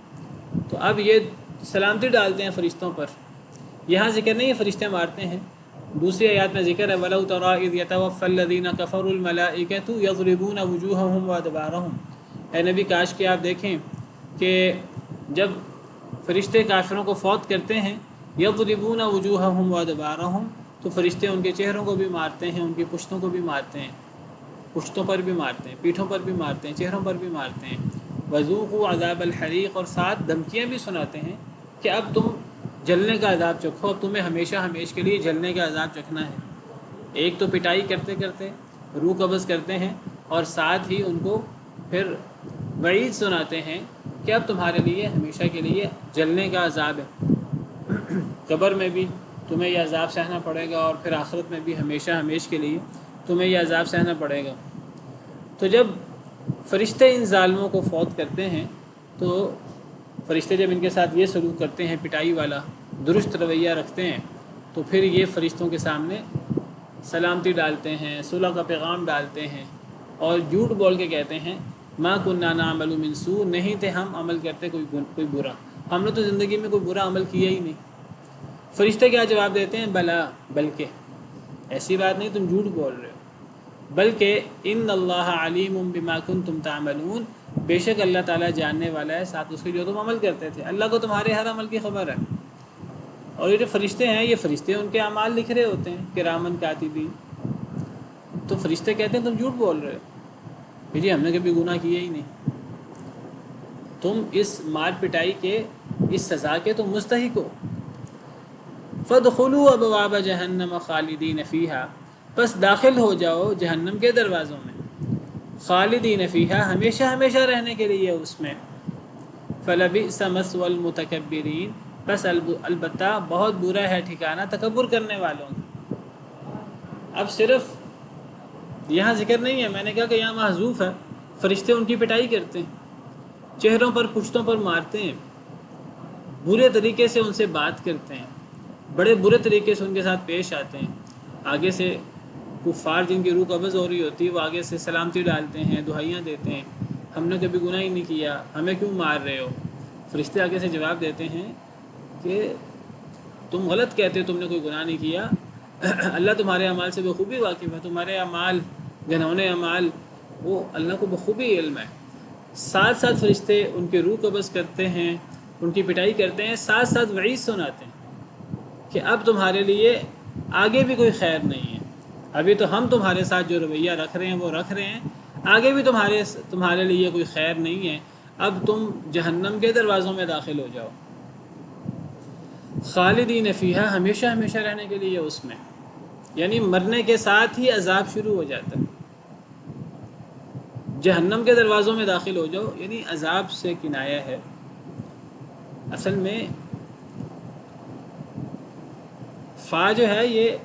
تو اب یہ سلامتی ڈالتے ہیں فرشتوں پر. یہاں ذکر نہیں ہے فرشتے مارتے ہیں، دوسری آیات میں ذکر ہے وَلَوْ تَرَىٰ إِذْ يَتَوَفَّى الَّذِينَ كَفَرُوا الْمَلَائِكَةُ يَضْرِبُونَ وُجُوهَهُمْ وَأَدْبَارَهُمْ. اے نبی کاش کہ آپ دیکھیں کہ جب فرشتے کافروں کو فوت کرتے ہیں یضربون وجوہہم وادبارہم، تو فرشتے ان کے چہروں کو بھی مارتے ہیں، ان کی پشتوں کو بھی مارتے ہیں، پشتوں پر بھی مارتے ہیں، پیٹھوں پر بھی مارتے ہیں، چہروں پر بھی مارتے ہیں. وذوقوا عذاب الحریق، اور ساتھ دھمکیاں بھی سناتے ہیں کہ اب تم جلنے کا عذاب چکھو، اب تمہیں ہمیشہ ہمیشہ کے لیے جلنے کا عذاب چکھنا ہے. ایک تو پٹائی کرتے کرتے روح قبض کرتے ہیں، اور ساتھ ہی ان کو پھر وعید سناتے ہیں کہ اب تمہارے لیے ہمیشہ کے لیے جلنے کا عذاب ہے. قبر میں بھی تمہیں یہ عذاب سہنا پڑے گا، اور پھر آخرت میں بھی ہمیشہ ہمیشہ کے لیے تمہیں یہ عذاب سہنا پڑے گا. تو جب فرشتے ان ظالموں کو فوت کرتے ہیں، تو فرشتے جب ان کے ساتھ یہ سلوک کرتے ہیں پٹائی والا، درست رویہ رکھتے ہیں، تو پھر یہ فرشتوں کے سامنے سلامتی ڈالتے ہیں، صلح کا پیغام ڈالتے ہیں، اور جھوٹ بول کے کہتے ہیں ما کننا نعمل من سوء، نہیں تھے ہم عمل کرتے کوئی برا، ہم نے تو زندگی میں کوئی برا عمل کیا ہی نہیں. فرشتے کیا جواب دیتے ہیں؟ بلا، بلکہ ایسی بات نہیں، تم جھوٹ بول رہے ہو، بلکہ ان اللہ علیم بما کنتم تعملون، بے شک اللہ تعالیٰ جاننے والا ہے ساتھ اس کے جو تم عمل کرتے تھے. اللہ کو تمہارے ہر عمل کی خبر ہے. اور یہ جو فرشتے ہیں، یہ فرشتے ان کے اعمال لکھ رہے ہوتے ہیں کرامن کاتبین. تو فرشتے کہتے ہیں تم جھوٹ بول رہے ہو کہ جی ہم نے کبھی گناہ کیا ہی نہیں، تم اس مار پٹائی کے، اس سزا کے تم مستحق ہو. فَادْخُلُوا أَبْوَابَ جَهَنَّمَ خَالِدِينَ فِيهَا، پس داخل ہو جاؤ جہنم کے دروازوں میں، خالدین فیہا، ہمیشہ ہمیشہ رہنے کے لیے اس میں. فَلَبِئْسَ مَثْوَى الْمُتَكَبِّرِينَ، بس البتہ بہت برا ہے ٹھکانہ تکبر کرنے والوں کی. اب صرف یہاں ذکر نہیں ہے، میں نے کہا کہ یہاں محذوف ہے، فرشتے ان کی پٹائی کرتے ہیں، چہروں پر پشتوں پر مارتے ہیں، برے طریقے سے ان سے بات کرتے ہیں، بڑے برے طریقے سے ان کے ساتھ پیش آتے ہیں. آگے سے کفار جن کی روح قبض ہو رہی ہوتی ہے وہ آگے سے سلامتی ڈالتے ہیں، دعائیاں دیتے ہیں، ہم نے کبھی گناہ ہی نہیں کیا، ہمیں کیوں مار رہے ہو؟ فرشتے آگے سے جواب دیتے ہیں کہ تم غلط کہتے ہو، تم نے کوئی گناہ نہیں کیا، اللہ تمہارے اعمال سے بخوبی واقف ہے، تمہارے اعمال، گنہونے اعمال، وہ اللہ کو بخوبی علم ہے. ساتھ ساتھ فرشتے ان کے روح قبض کرتے ہیں، ان کی پٹائی کرتے ہیں، ساتھ ساتھ وعید سناتے ہیں کہ اب تمہارے لیے آگے بھی کوئی خیر نہیں ہے. ابھی تو ہم تمہارے ساتھ جو رویہ رکھ رہے ہیں وہ رکھ رہے ہیں، آگے بھی تمہارے لیے کوئی خیر نہیں ہے، اب تم جہنم کے دروازوں میں داخل ہو جاؤ. خالدین فیہا، ہمیشہ ہمیشہ رہنے کے لیے اس میں، یعنی مرنے کے ساتھ ہی عذاب شروع ہو جاتا ہے. جہنم کے دروازوں میں داخل ہو جاؤ یعنی عذاب سے کنایہ ہے. اصل میں فا جو ہے یہ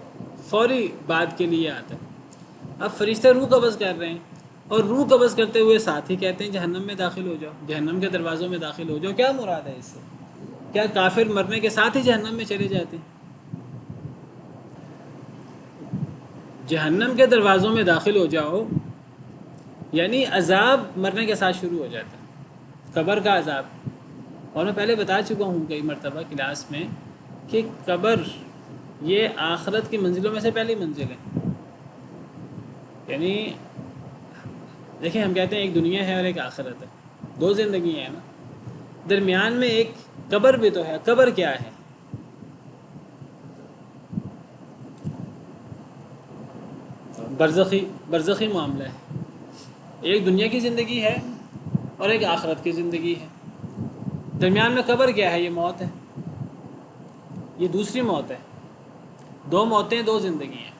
فوری بات کے لیے آتا ہے. اب فرشتے روح قبض کر رہے ہیں، اور روح قبض کرتے ہوئے ساتھ ہی کہتے ہیں جہنم میں داخل ہو جاؤ، جہنم کے دروازوں میں داخل ہو جاؤ. کیا مراد ہے اس سے؟ کیا کافر مرنے کے ساتھ ہی جہنم میں چلے جاتے ہیں؟ جہنم کے دروازوں میں داخل ہو جاؤ یعنی عذاب مرنے کے ساتھ شروع ہو جاتا ہے، قبر کا عذاب. اور میں پہلے بتا چکا ہوں کئی مرتبہ کلاس میں کہ قبر یہ آخرت کی منزلوں میں سے پہلی منزل ہے. یعنی دیکھیں ہم کہتے ہیں ایک دنیا ہے اور ایک آخرت ہے، دو زندگی ہیں نا، درمیان میں ایک قبر بھی تو ہے. قبر کیا ہے؟ برزخی معاملہ ہے. ایک دنیا کی زندگی ہے اور ایک آخرت کی زندگی ہے. درمیان میں قبر کیا ہے؟ یہ موت ہے، یہ دوسری موت ہے. دو موتیں، دو زندگی ہیں.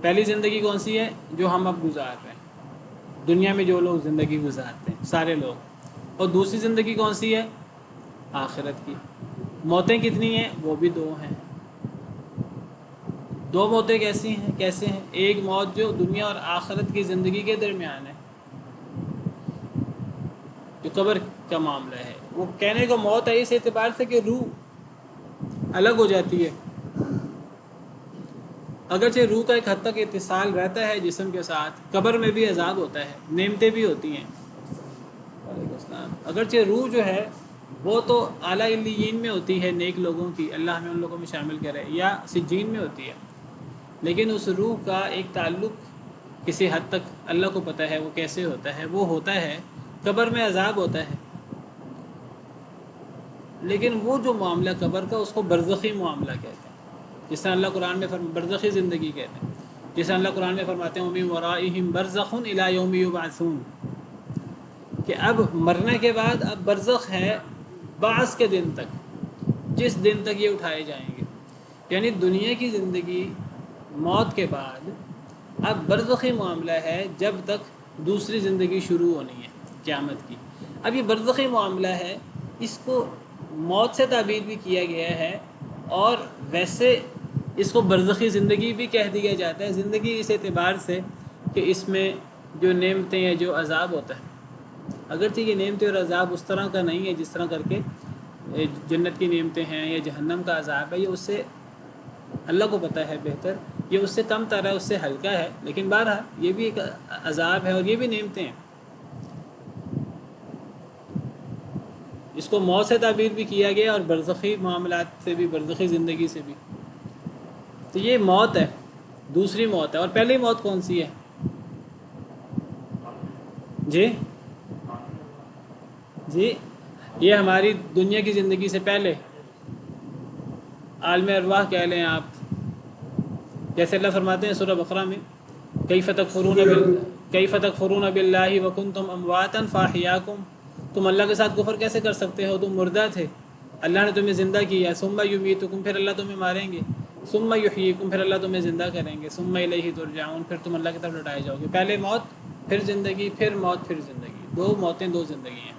پہلی زندگی کون سی ہے؟ جو ہم اب گزار رہے ہیں، دنیا میں جو لوگ زندگی گزارتے ہیں سارے لوگ. اور دوسری زندگی کون سی ہے؟ آخرت کی. موتیں کتنی ہیں؟ وہ بھی دو ہیں. دو موتیں کیسے ہیں؟ ایک موت جو دنیا اور آخرت کی زندگی کے درمیان ہے، جو قبر کا معاملہ ہے، وہ کہنے کو موت ہے اس اعتبار سے کہ روح الگ ہو جاتی ہے، اگرچہ روح کا ایک حد تک اتصال رہتا ہے جسم کے ساتھ، قبر میں بھی عذاب ہوتا ہے، نعمتیں بھی ہوتی ہیں، وعلیکم السلام، اگرچہ روح جو ہے وہ تو اعلیٰ علیین میں ہوتی ہے نیک لوگوں کی، اللہ ہمیں ان لوگوں میں شامل کرے، یا سجین میں ہوتی ہے، لیکن اس روح کا ایک تعلق کسی حد تک اللہ کو پتہ ہے وہ کیسے ہوتا ہے، وہ ہوتا ہے قبر میں عذاب ہوتا ہے، لیکن وہ جو معاملہ قبر کا اس کو برزخی معاملہ کہتے ہیں، جس طرح اللہ قرآن میں برزخی زندگی کہتے ہیں، جس طرح اللہ قرآن میں فرماتے ہیں وَمِن وَرَائِهِمْ بَرْزَخٌ إِلَى يَوْمِ يُبْعَثُونَ، کہ اب مرنے کے بعد اب برزخ ہے بعث کے دن تک، جس دن تک یہ اٹھائے جائیں گے، یعنی دنیا کی زندگی موت کے بعد اب برزخی معاملہ ہے جب تک دوسری زندگی شروع ہونی ہے قیامت کی۔ اب یہ برزخی معاملہ ہے، اس کو موت سے تعبیر بھی کیا گیا ہے، اور ویسے اس کو برزخی زندگی بھی کہہ دیا جاتا ہے، زندگی اس اعتبار سے کہ اس میں جو نعمتیں ہیں، جو عذاب ہوتا ہے، اگرچہ یہ نعمتیں اور عذاب اس طرح کا نہیں ہے جس طرح کر کے جنت کی نعمتیں ہیں یا جہنم کا عذاب ہے، یہ اس سے اللہ کو پتہ ہے بہتر، یہ اس سے کم تر ہے، اس سے ہلکا ہے، لیکن بہرحال یہ بھی ایک عذاب ہے اور یہ بھی نعمتیں ہیں۔ اس کو موت سے تعبیر بھی کیا گیا اور برزخی معاملات سے بھی، برزخی زندگی سے بھی۔ تو یہ موت ہے، دوسری موت ہے، اور پہلی موت کون سی ہے؟ جی یہ ہماری دنیا کی زندگی سے پہلے عالم ارواح کہہ لیں آپ، جیسے اللہ فرماتے ہیں سورہ بقرہ میں کیف تکفرون باللہ وکنتم امواتا فاحیاکم، تم اللہ کے ساتھ کفر کیسے کر سکتے ہو، تم مردہ تھے، اللہ نے تمہیں زندہ کیا، ثم یمیتکم، پھر اللہ تمہیں ماریں گے، ثم یحییکم، پھر اللہ تمہیں زندہ کریں گے، ثم الیہ ترجعون، پھر تم اللہ کی طرف لوٹائے جاؤ گے۔ پہلے موت پھر زندگی، پھر موت پھر زندگی، دو موتیں دو زندگی ہیں۔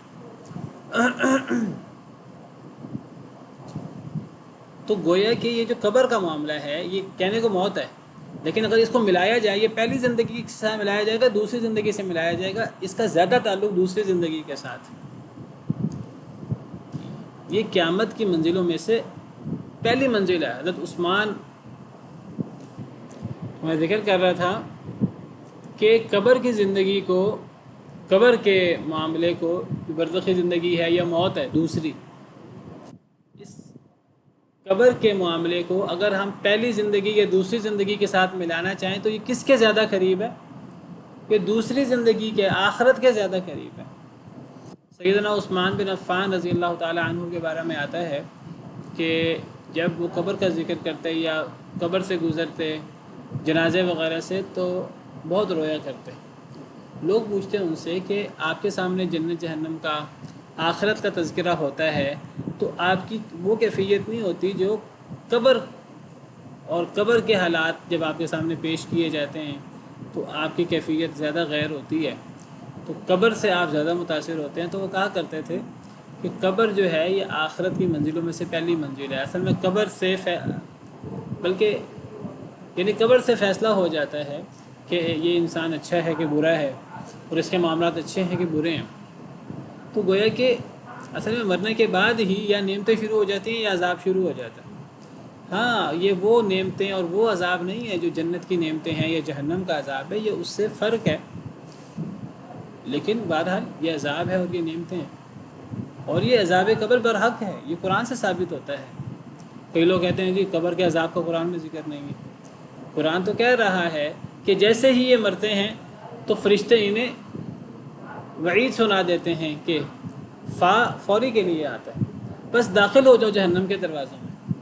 تو گویا کہ یہ جو قبر کا معاملہ ہے یہ کہنے کو موت ہے، لیکن اگر اس کو ملایا جائے، یہ پہلی زندگی کے ساتھ ملایا جائے گا، دوسری زندگی سے ملایا جائے گا، اس کا زیادہ تعلق دوسری زندگی کے ساتھ۔ یہ قیامت کی منزلوں میں سے پہلی منزل ہے۔ حضرت عثمان، میں ذکر کر رہا تھا کہ قبر کی زندگی کو، قبر کے معاملے کو، برزخی زندگی ہے یا موت ہے دوسری، اس قبر کے معاملے کو اگر ہم پہلی زندگی یا دوسری زندگی کے ساتھ ملانا چاہیں تو یہ کس کے زیادہ قریب ہے؟ کہ دوسری زندگی کے، آخرت کے زیادہ قریب ہے۔ سیدنا عثمان بن عفان رضی اللہ تعالی عنہ کے بارے میں آتا ہے کہ جب وہ قبر کا ذکر کرتے یا قبر سے گزرتے جنازے وغیرہ سے تو بہت رویا کرتے۔ لوگ پوچھتے ہیں ان سے کہ آپ کے سامنے جنت جہنم کا، آخرت کا تذکرہ ہوتا ہے تو آپ کی وہ کیفیت نہیں ہوتی جو قبر اور قبر کے حالات جب آپ کے سامنے پیش کیے جاتے ہیں تو آپ کی کیفیت زیادہ غیر ہوتی ہے، تو قبر سے آپ زیادہ متاثر ہوتے ہیں۔ تو وہ کہا کرتے تھے کہ قبر جو ہے یہ آخرت کی منزلوں میں سے پہلی منزل ہے، اصل میں قبر سے بلکہ یعنی قبر سے فیصلہ ہو جاتا ہے کہ یہ انسان اچھا ہے کہ برا ہے، اور اس کے معاملات اچھے ہیں کہ برے ہیں۔ تو گویا کہ اصل میں مرنے کے بعد ہی یا نعمتیں شروع ہو جاتی ہیں یا عذاب شروع ہو جاتا ہے۔ ہاں یہ وہ نعمتیں اور وہ عذاب نہیں ہے جو جنت کی نعمتیں ہیں یا جہنم کا عذاب ہے، یہ اس سے فرق ہے، لیکن بہرحال یہ عذاب ہے اور یہ نعمتیں ہیں، اور یہ عذاب قبر برحق ہے، یہ قرآن سے ثابت ہوتا ہے۔ کئی لوگ کہتے ہیں جی قبر کے عذاب کا قرآن میں ذکر نہیں ہے۔ قرآن تو کہہ رہا ہے کہ جیسے ہی یہ مرتے ہیں تو فرشتے انہیں وعید سنا دیتے ہیں کہ فوری کے لیے آتا ہے، بس داخل ہو جاؤ جہنم کے دروازوں میں،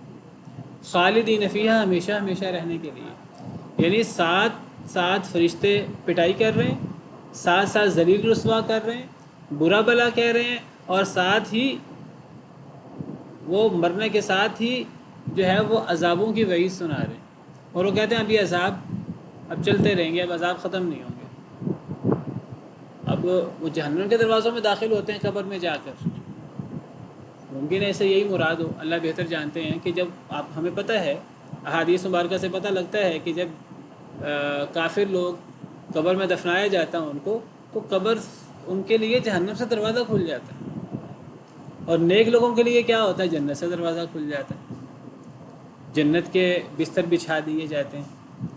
خالدین فیہا، ہمیشہ ہمیشہ رہنے کے لیے، یعنی ساتھ فرشتے پٹائی کر رہے ہیں، ساتھ ذلیل رسوا کر رہے ہیں، برا بلا کہہ رہے ہیں، اور ساتھ ہی وہ مرنے کے ساتھ ہی جو ہے وہ عذابوں کی وعید سنا رہے ہیں، اور وہ کہتے ہیں اب یہ عذاب اب چلتے رہیں گے، اب عذاب ختم نہیں ہوں گے۔ اب وہ جہنم کے دروازوں میں داخل ہوتے ہیں قبر میں جا کر، ممکن ہے اسے یہی مراد ہو، اللہ بہتر جانتے ہیں کہ جب آپ، ہمیں پتہ ہے احادیث مبارکہ سے پتہ لگتا ہے کہ جب کافر لوگ قبر میں دفنایا جاتا ہے ان کو، تو قبر ان کے لیے جہنم سے دروازہ کھل جاتا ہے، اور نیک لوگوں کے لیے کیا ہوتا ہے؟ جنت سے دروازہ کھل جاتا ہے، جنت کے بستر بچھا دیے جاتے ہیں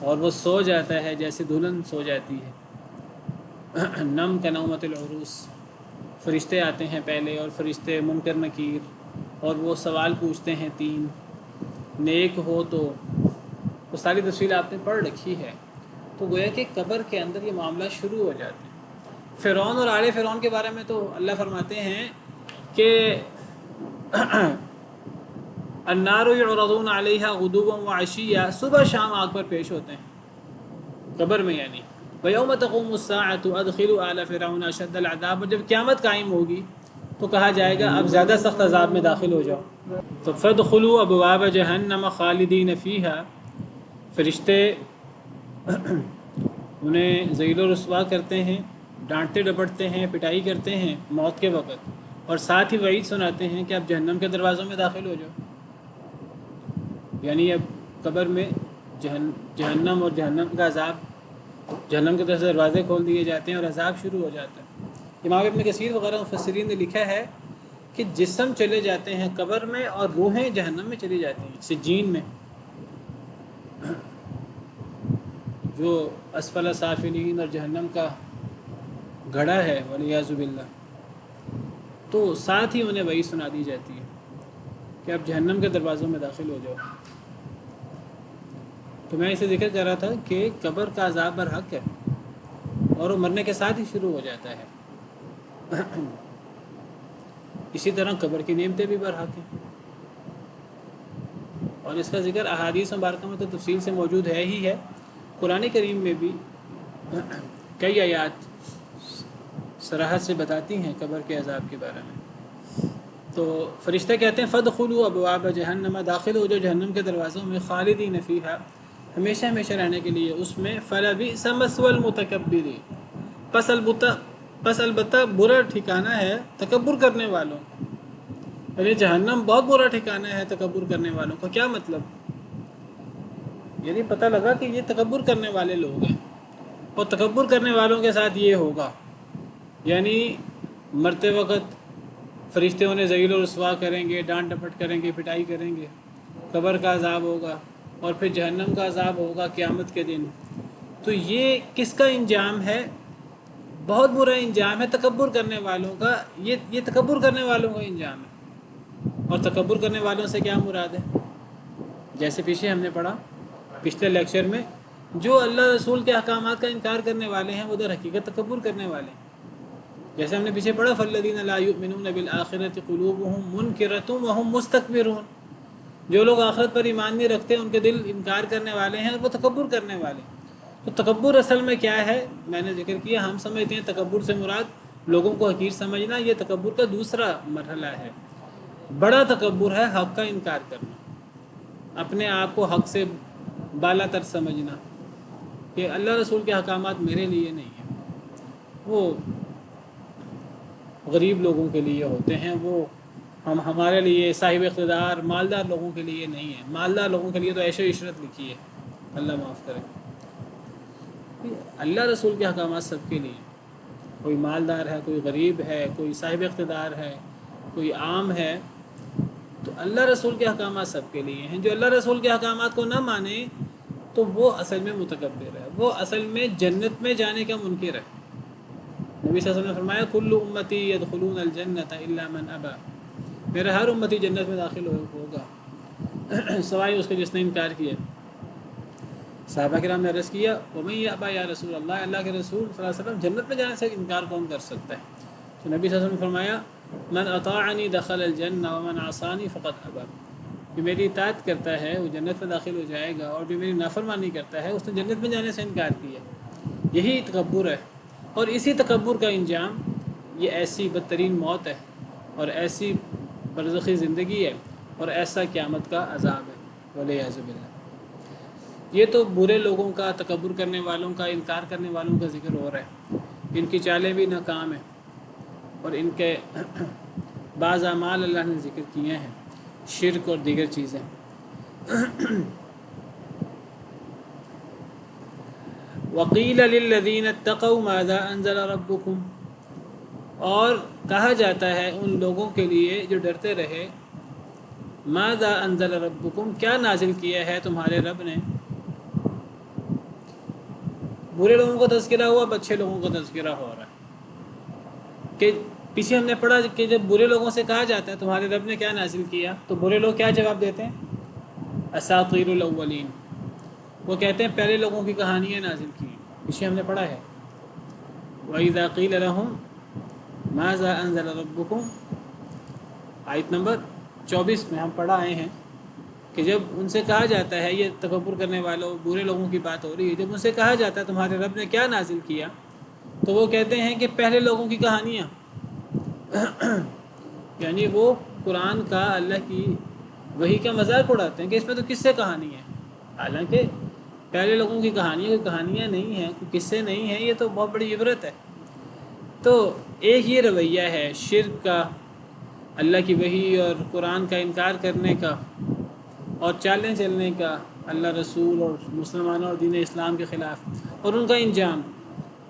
اور وہ سو جاتا ہے جیسے دلہن سو جاتی ہے، نم کا نومت العروس۔ فرشتے آتے ہیں پہلے، اور فرشتے منکر نکیر، اور وہ سوال پوچھتے ہیں 3، نیک ہو تو وہ ساری تفصیل آپ نے پڑھ رکھی ہے۔ تو گویا کہ قبر کے اندر یہ معاملہ شروع ہو جاتے ہیں۔ فرعون اور آل فرعون کے بارے میں تو اللہ فرماتے ہیں کہ النار یعرضون علیہا غدوا وعشیا، صبح شام آگ پر پیش ہوتے ہیں قبر میں، یعنی وَيَوْمَ تَقُومُ السَّاعَةُ أَدْخِلُوا آلَ فِرْعَوْنَ أَشَدَّ الْعَذَابِ، اور جب قیامت قائم ہوگی تو کہا جائے گا اب زیادہ سخت عذاب میں داخل ہو جاؤ۔ تو فَادْخُلُوا أَبْوَابَ جَهَنَّمَ خَالِدِينَ فِيهَا، فرشتے انہیں ذلیل و رسوا کرتے ہیں، ڈانٹتے ڈپٹتے ہیں، پٹائی کرتے ہیں موت کے وقت، اور ساتھ ہی وعید سناتے ہیں کہ اب جہنم کے دروازوں میں داخل ہو جاؤ، یعنی اب قبر میں جہنم اور جہنم کا عذاب، جہنم کی طرف سے دروازے کھول دیے جاتے ہیں اور عذاب شروع ہو جاتا ہے۔ امام ابن کثیر وغیرہ مفسرین نے لکھا ہے کہ جسم چلے جاتے ہیں قبر میں اور روحیں جہنم میں چلی جاتی ہیں، سجین میں، جو اسفل سافلین اور جہنم کا گھڑا ہے والعیاذ باللہ۔ تو ساتھ ہی انہیں وہی سنا دی جاتی ہے کہ اب جہنم کے دروازوں میں داخل ہو جاؤ۔ تو میں اسے ذکر کر رہا تھا کہ قبر کا عذاب برحق ہے، اور وہ مرنے کے ساتھ ہی شروع ہو جاتا ہے۔ اسی طرح قبر کی نعمتیں بھی برحق ہیں، اور اس کا ذکر احادیث مبارکہ میں تو تفصیل سے موجود ہے ہی ہے۔ قرآن کریم میں بھی کئی آیات صراحت سے بتاتی ہیں قبر کے عذاب کے بارے میں۔ تو فرشتے کہتے ہیں فَادْخُلُوا أَبْوَابَ جَهَنَّمَ، داخل ہو جو جہنم کے دروازوں میں، خالدین فیہا، ہمیشہ ہمیشہ رہنے کے لیے اس میں، فَلَبِئْسَ مَثْوَى الْمُتَكَبِّرِينَ، پس البتہ برا ٹھکانہ ہے تکبر کرنے والوں کا، یعنی جہنم بہت برا ٹھکانہ ہے تکبر کرنے والوں کا۔ کیا مطلب؟ یعنی پتہ لگا کہ یہ تکبر کرنے والے لوگ ہیں، اور تکبر کرنے والوں کے ساتھ یہ ہوگا، یعنی مرتے وقت فرشتے انہیں ذلیل و رسوا کریں گے، ڈانٹ ڈپٹ کریں گے، پٹائی کریں گے، قبر کا عذاب ہوگا، اور پھر جہنم کا عذاب ہوگا قیامت کے دن۔ تو یہ کس کا انجام ہے؟ بہت برا انجام ہے تکبر کرنے والوں کا، یہ تکبر کرنے والوں کا انجام ہے۔ اور تکبر کرنے والوں سے کیا مراد ہے؟ جیسے پیچھے ہم نے پڑھا پچھلے لیکچر میں، جو اللہ رسول کے احکامات کا انکار کرنے والے ہیں وہ در حقیقت تکبر کرنے والے ہیں۔ جیسے ہم نے پیچھے پڑھا فَالَّذِينَ لَا يُؤْمِنُونَ بِالْآخِرَةِ قُلُوبُهُمْ مُنْكِرَةٌ وَهُمْ مُسْتَكْبِرُونَ، جو لوگ آخرت پر ایمان نہیں رکھتے ان کے دل انکار کرنے والے ہیں، وہ تکبر کرنے والے ہیں۔ تو تکبر اصل میں کیا ہے؟ میں نے ذکر کیا، ہم سمجھتے ہیں تکبر سے مراد لوگوں کو حقیر سمجھنا، یہ تکبر کا دوسرا مرحلہ ہے۔ بڑا تکبر ہے حق کا انکار کرنا، اپنے آپ کو حق سے بالا تر سمجھنا کہ اللہ رسول کے احکامات میرے لیے نہیں ہیں، وہ غریب لوگوں کے لیے ہوتے ہیں، وہ ہمارے لیے صاحب اقتدار مالدار لوگوں کے لیے نہیں ہے۔ مالدار لوگوں کے لیے تو عیش و عشرت لکھی ہے، اللہ معاف کرے۔ اللہ رسول کے احکامات سب کے لیے، کوئی مالدار ہے، کوئی غریب ہے، کوئی صاحب اقتدار ہے، کوئی عام ہے، تو اللہ رسول کے احکامات سب کے لیے ہیں۔ جو اللہ رسول کے احکامات کو نہ مانے تو وہ اصل میں متکبر ہے، وہ اصل میں جنت میں جانے کا منکر ہے۔ نبی صلی اللہ علیہ وسلم نے فرمایا کل امتی یدخلون الجنت الا من ابا، میرا ہر امتی جنت میں داخل ہوگا سوائے اس کے جس نے انکار کیا۔ صحابہ کرام نے عرض کیا ومن یابا یا رسول اللہ، اللہ کے رسول صلی اللہ علیہ وسلم جنت میں جانے سے انکار کون کر سکتا ہے؟ تو نبی صلی اللہ علیہ وسلم نے فرمایا من اطاعنی دخل الجنہ ومن عصانی فقد ابا، جو میری اطاعت کرتا ہے وہ جنت میں داخل ہو جائے گا، اور جو میری نافرمانی کرتا ہے اس نے جنت میں جانے سے انکار کیا۔ یہی تکبر ہے، اور اسی تکبر کا انجام یہ ایسی بدترین موت ہے، اور ایسی برزخی زندگی ہے، اور ایسا قیامت کا عذاب ہے والعیاذ باللہ۔ یہ تو برے لوگوں کا، تکبر کرنے والوں کا، انکار کرنے والوں کا ذکر ہو رہا ہے، ان کی چالیں بھی ناکام ہیں، اور ان کے بعض اعمال اللہ نے ذکر کیے ہیں، شرک اور دیگر چیزیں۔ وقیل للذین اتقوا ماذا انزل ربکم، اور کہا جاتا ہے ان لوگوں کے لیے جو ڈرتے رہے، ماذا انزل ربکم، کیا نازل کیا ہے تمہارے رب نے۔ برے لوگوں کا تذکرہ ہوا، اچھے لوگوں کا تذکرہ ہو رہا ہے کہ پیچھے ہم نے پڑھا کہ جب برے لوگوں سے کہا جاتا ہے تمہارے رب نے کیا نازل کیا، تو برے لوگ کیا جواب دیتے ہیں؟ اساطیر الاولین، وہ کہتے ہیں پہلے لوگوں کی کہانیاں نازل کی، پیچھے ہم نے پڑھا ہے وَإِذَا قِيلَ لَهُمْ مَاذَا أَنزَلَ رَبُّكُمْ، آیت نمبر 24 میں ہم پڑھا آئے ہیں کہ جب ان سے کہا جاتا ہے، یہ تکبر کرنے والوں برے لوگوں کی بات ہو رہی ہے، جب ان سے کہا جاتا ہے تمہارے رب نے کیا نازل کیا، تو وہ کہتے ہیں کہ پہلے لوگوں کی کہانیاں یعنی وہ قرآن کا، اللہ کی وحی کا مذاق اڑاتے ہیں کہ اس میں تو قصے کہانی ہے، حالانکہ پہلے لوگوں کی کہانیاں نہیں ہیں، کوئی قصے نہیں ہیں، یہ تو بہت بڑی عبرت ہے۔ تو ایک یہ رویہ ہے شرک کا، اللہ کی وحی اور قرآن کا انکار کرنے کا اور چالیں چلنے کا اللہ رسول اور مسلمانوں اور دین اسلام کے خلاف، اور ان کا انجام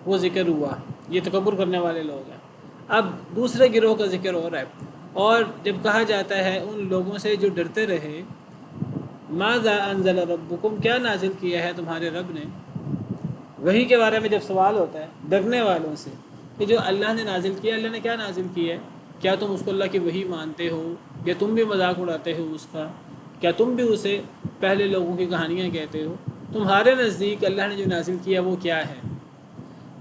وہ ذکر ہوا، یہ تکبر کرنے والے لوگ ہیں۔ اب دوسرے گروہ کا ذکر ہو رہا ہے، اور جب کہا جاتا ہے ان لوگوں سے جو ڈرتے رہے، ماذا انزل ربکم، کیا نازل کیا ہے تمہارے رب نے، وحی کے بارے میں جب سوال ہوتا ہے ڈرنے والوں سے کہ جو اللہ نے نازل کیا، اللہ نے کیا نازل کیا ہے، کیا تم اس کو اللہ کی وحی مانتے ہو، یا تم بھی مذاق اڑاتے ہو اس کا، کیا تم بھی اسے پہلے لوگوں کی کہانیاں کہتے ہو، تمہارے نزدیک اللہ نے جو نازل کیا وہ کیا ہے،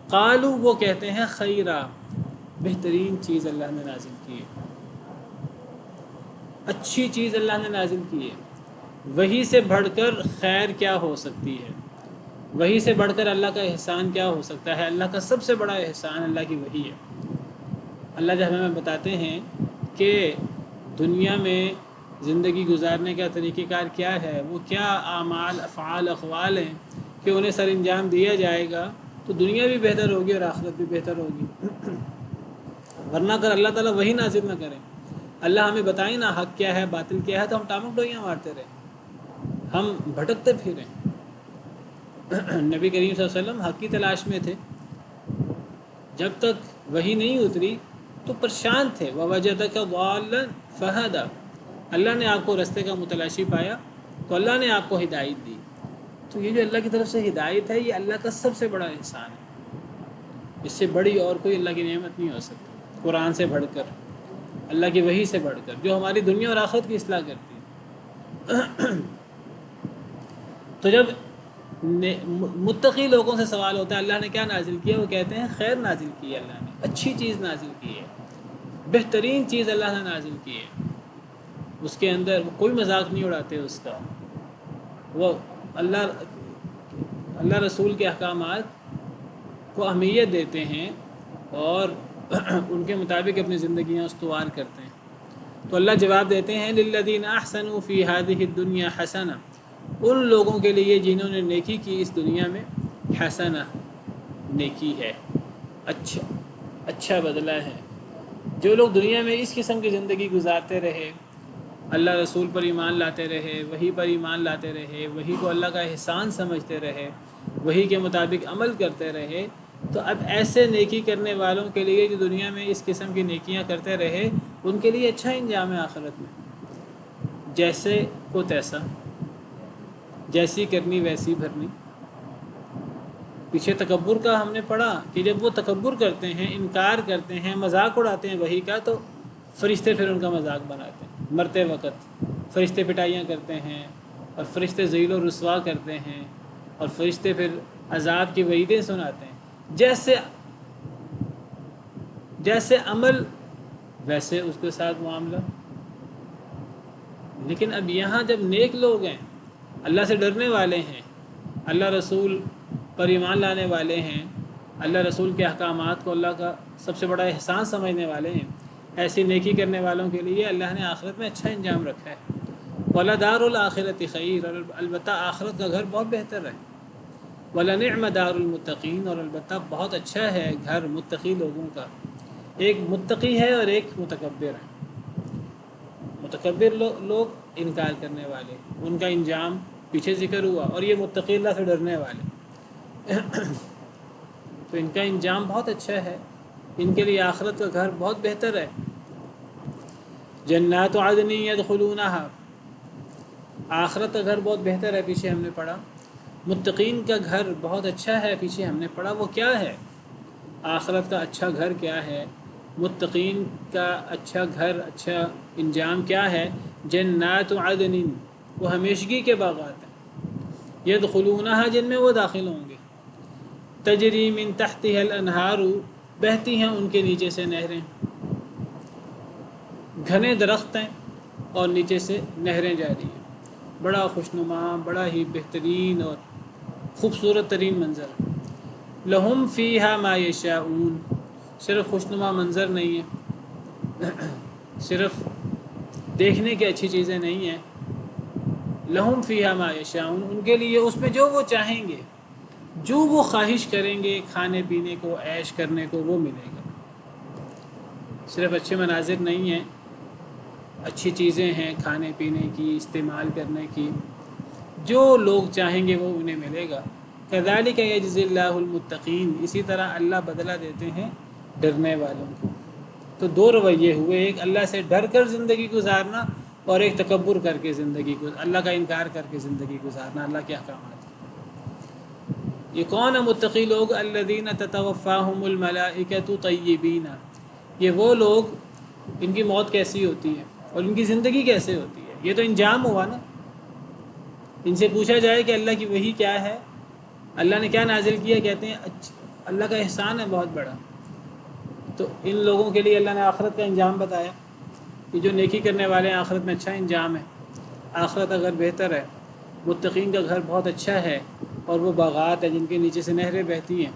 قالو، وہ کہتے ہیں خیرہ، بہترین چیز اللہ نے نازل کی ہے، اچھی چیز اللہ نے نازل کی ہے، وحی سے بڑھ کر خیر کیا ہو سکتی ہے، وحی سے بڑھ کر اللہ کا احسان کیا ہو سکتا ہے، اللہ کا سب سے بڑا احسان اللہ کی وحی ہے۔ اللہ جب ہمیں بتاتے ہیں کہ دنیا میں زندگی گزارنے کا طریقہ کار کیا ہے، وہ کیا اعمال، افعال، اقوال ہیں کہ انہیں سر انجام دیا جائے گا، تو دنیا بھی بہتر ہوگی اور آخرت بھی بہتر ہوگی۔ ورنہ اگر اللہ تعالیٰ وہی نازل نہ کریں، اللہ ہمیں بتائیں نا حق کیا ہے باطل کیا ہے، تو ہم ٹامک ڈوئیاں مارتے رہیں، ہم بھٹکتے پھریں۔ نبی کریم صلی اللہ علیہ وسلم حق کی تلاش میں تھے، جب تک وہی نہیں اتری تو پریشان تھے، وَوَجَدَكَ ضَالًّا فَهَدَى، اللہ نے آپ کو رستے کا متلاشی پایا تو اللہ نے آپ کو ہدایت دی۔ تو یہ جو اللہ کی طرف سے ہدایت ہے، یہ اللہ کا سب سے بڑا احسان ہے، اس سے بڑی اور کوئی اللہ کی نعمت نہیں ہو سکتی، قرآن سے بڑھ کر، اللہ کی وحی سے بڑھ کر، جو ہماری دنیا اور آخرت کی اصلاح کرتی ہے۔ تو جب متقی لوگوں سے سوال ہوتا ہے اللہ نے کیا نازل کیا، وہ کہتے ہیں خیر نازل کی ہے اللہ نے، اچھی چیز نازل کی ہے، بہترین چیز اللہ نے نازل کی ہے، اس کے اندر کوئی مذاق نہیں اڑاتے اس کا، وہ اللہ رسول کے احکامات کو اہمیت دیتے ہیں اور ان کے مطابق اپنی زندگیاں استوار کرتے ہیں۔ تو اللہ جواب دیتے ہیں للذین احسنوا فی ہذہ الدنیا حسنہ، ان لوگوں کے لیے جنہوں نے نیکی کی اس دنیا میں، حسنہ، نیکی ہے، اچھا بدلہ ہے۔ جو لوگ دنیا میں اس قسم کی زندگی گزارتے رہے، اللہ رسول پر ایمان لاتے رہے، وحی پر ایمان لاتے رہے، وحی کو اللہ کا احسان سمجھتے رہے، وحی کے مطابق عمل کرتے رہے، تو اب ایسے نیکی کرنے والوں کے لیے جو دنیا میں اس قسم کی نیکیاں کرتے رہے، ان کے لیے اچھا انجام ہے آخرت میں، جیسے کو تیسا، جیسی کرنی ویسی بھرنی۔ پیچھے تکبر کا ہم نے پڑھا کہ جب وہ تکبر کرتے ہیں، انکار کرتے ہیں، مذاق اڑاتے ہیں وحی کا، تو فرشتے پھر ان کا مذاق بناتے ہیں، مرتے وقت فرشتے پٹائیاں کرتے ہیں، اور فرشتے ذلیل و رسوا کرتے ہیں، اور فرشتے پھر عذاب کی وعیدیں سناتے ہیں، جیسے عمل ویسے اس کے ساتھ معاملہ۔ لیکن اب یہاں جب نیک لوگ ہیں، اللہ سے ڈرنے والے ہیں، اللہ رسول پر ایمان لانے والے ہیں، اللہ رسول کے احکامات کو اللہ کا سب سے بڑا احسان سمجھنے والے ہیں، ایسی نیکی کرنے والوں کے لیے اللہ نے آخرت میں اچھا انجام رکھا ہے۔ وَلَدَارُ الْآخِرَةِ خَيْرٌ، اور البتہ آخرت کا گھر بہت بہتر ہے۔ وَلَنِعْمَ دَارُ الْمُتَّقِينَ، اور البتہ بہت اچھا ہے گھر متقی لوگوں کا۔ ایک متقی ہے اور ایک متکبر ہے۔ متکبر لوگ انکار کرنے والے، ان کا انجام پیچھے ذکر ہوا، اور یہ متقی اللہ سے ڈرنے والے تو ان کا انجام بہت اچھا ہے، ان کے لیے آخرت کا گھر بہت بہتر ہے۔ جنات عدن یدخلونہا، آخرت کا گھر بہت بہتر ہے، پیچھے ہم نے پڑھا۔ متقین کا گھر بہت اچھا ہے، پیچھے ہم نے پڑھا وہ کیا ہے، آخرت کا اچھا گھر کیا ہے، متقین کا اچھا گھر، اچھا انجام کیا ہے۔ جنات عدن، وہ ہمیشگی کے باغات ہیں، یدخلونہا، جن میں وہ داخل ہوں گے، تجری من تحتها الانہار، بہتی ہیں ان کے نیچے سے نہریں، گھنے درخت ہیں اور نیچے سے نہریں جاری ہیں، بڑا خوشنما، بڑا ہی بہترین اور خوبصورت ترین منظر۔ لہم فیہا ما یشاؤون، صرف خوشنما منظر نہیں ہے، صرف دیکھنے کی اچھی چیزیں نہیں ہیں۔ لہم فیہا ما یشاؤون، ان کے لیے اس میں جو وہ چاہیں گے، جو وہ خواہش کریں گے کھانے پینے کو، عیش کرنے کو، وہ ملے گا۔ صرف اچھے مناظر نہیں ہیں، اچھی چیزیں ہیں کھانے پینے کی، استعمال کرنے کی، جو لوگ چاہیں گے وہ انہیں ملے گا۔ کذالک یجزی اللہ المتقین، اسی طرح اللہ بدلہ دیتے ہیں ڈرنے والوں کو۔ تو دو رویے ہوئے، ایک اللہ سے ڈر کر زندگی گزارنا، اور ایک تکبر کر کے زندگی اللہ کا انکار کر کے زندگی گزارنا، اللہ کے احکامات۔ یہ کون ہے متقی لوگ؟ الذین تتوفاہم الملائکۃ طیبین، یہ وہ لوگ، ان کی موت کیسی ہوتی ہے اور ان کی زندگی کیسے ہوتی ہے، یہ تو انجام ہوا نا۔ ان سے پوچھا جائے کہ اللہ کی وحی کیا ہے، اللہ نے کیا نازل کیا، کہتے ہیں اللہ کا احسان ہے بہت بڑا۔ تو ان لوگوں کے لیے اللہ نے آخرت کا انجام بتایا کہ جو نیکی کرنے والے ہیں آخرت میں اچھا انجام ہے، آخرت کا گھر بہتر ہے، متقین کا گھر بہت اچھا ہے، اور وہ باغات ہیں جن کے نیچے سے نہریں بہتی ہیں،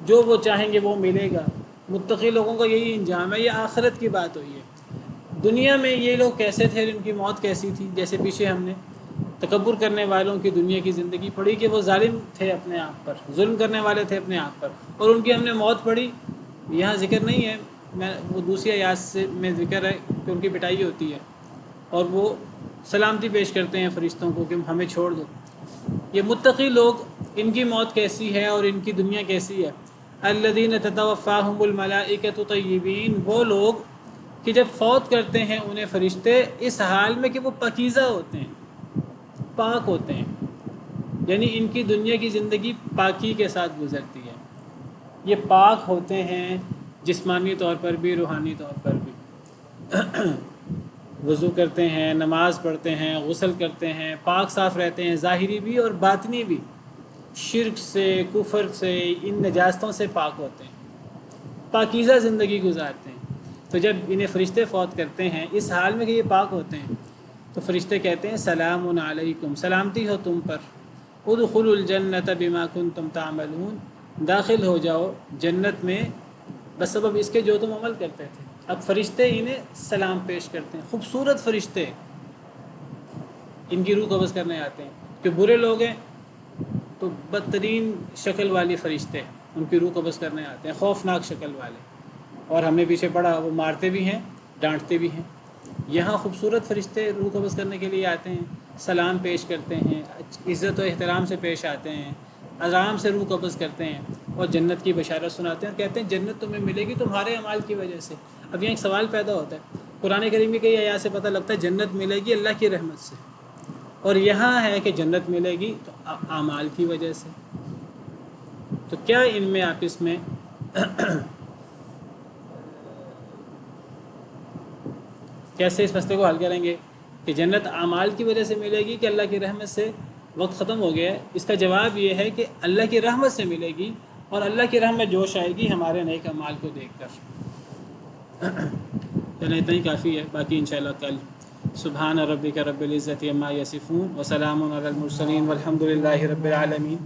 جو وہ چاہیں گے وہ ملے گا۔ متقی لوگوں کا یہی انجام ہے۔ یہ آخرت کی بات ہوئی ہے۔ دنیا میں یہ لوگ کیسے تھے، ان کی موت کیسی تھی، جیسے پیچھے ہم نے تکبر کرنے والوں کی دنیا کی زندگی پڑھی کہ وہ ظالم تھے اپنے آپ پر، ظلم کرنے والے تھے اپنے آپ پر، اور ان کی ہم نے موت پڑھی۔ یہاں ذکر نہیں ہے، وہ دوسری آیات سے میں ذکر ہے کہ ان کی پٹائی ہوتی ہے اور وہ سلامتی پیش کرتے ہیں فرشتوں کو کہ ہمیں چھوڑ دو۔ یہ متقی لوگ، ان کی موت کیسی ہے اور ان کی دنیا کیسی ہے۔ الذین تتوفاہم الملائکۃ طیبین، وہ لوگ کہ جب فوت کرتے ہیں انہیں فرشتے اس حال میں کہ وہ پاکیزہ ہوتے ہیں، پاک ہوتے ہیں، یعنی ان کی دنیا کی زندگی پاکی کے ساتھ گزرتی ہے، یہ پاک ہوتے ہیں جسمانی طور پر بھی، روحانی طور پر بھی، وضو کرتے ہیں، نماز پڑھتے ہیں، غسل کرتے ہیں، پاک صاف رہتے ہیں، ظاہری بھی اور باطنی بھی، شرک سے، کفر سے، ان نجاستوں سے پاک ہوتے ہیں، پاکیزہ زندگی گزارتے ہیں۔ تو جب انہیں فرشتے فوت کرتے ہیں اس حال میں کہ یہ پاک ہوتے ہیں، تو فرشتے کہتے ہیں سلام علیکم، سلامتی ہو تم پر، ادخلوا الجنۃ بما کنتم تعملون، داخل ہو جاؤ جنت میں بسبب اس کے جو تم عمل کرتے تھے۔ اب فرشتے انہیں سلام پیش کرتے ہیں، خوبصورت فرشتے ان کی روح قبض کرنے آتے ہیں۔ کہ برے لوگ ہیں تو بدترین شکل والی فرشتے ان کی روح قبض کرنے آتے ہیں، خوفناک شکل والے، اور ہم نے پیچھے پڑھا وہ مارتے بھی ہیں، ڈانٹتے بھی ہیں۔ یہاں خوبصورت فرشتے روح قبض کرنے کے لیے آتے ہیں، سلام پیش کرتے ہیں، عزت و احترام سے پیش آتے ہیں، آرام سے روح قبض کرتے ہیں، اور جنت کی بشارت سناتے ہیں، اور کہتے ہیں جنت تمہیں ملے گی تمہارے اعمال کی وجہ سے۔ اب یہاں ایک سوال پیدا ہوتا ہے، قرآن کریم کی کئی آیات سے پتہ لگتا ہے جنت ملے گی اللہ کی رحمت سے، اور یہاں ہے کہ جنت ملے گی تو اعمال کی وجہ سے۔ تو کیا ان میں آپس میں کیسے اس مسئلے کو حل کریں گے کہ جنت اعمال کی وجہ سے ملے گی کہ اللہ کی رحمت سے؟ وقت ختم ہو گیا ہے۔ اس کا جواب یہ ہے کہ اللہ کی رحمت سے ملے گی، اور اللہ کی رحمت جوش آئے گی ہمارے نیک اعمال کو دیکھ کر۔ چلیں اتنا ہی کافی ہے، باقی انشاءاللہ کل۔ سبحان ربک رب العزت عما یصفون وسلام علی المرسلین والحمد للہ رب العالمین۔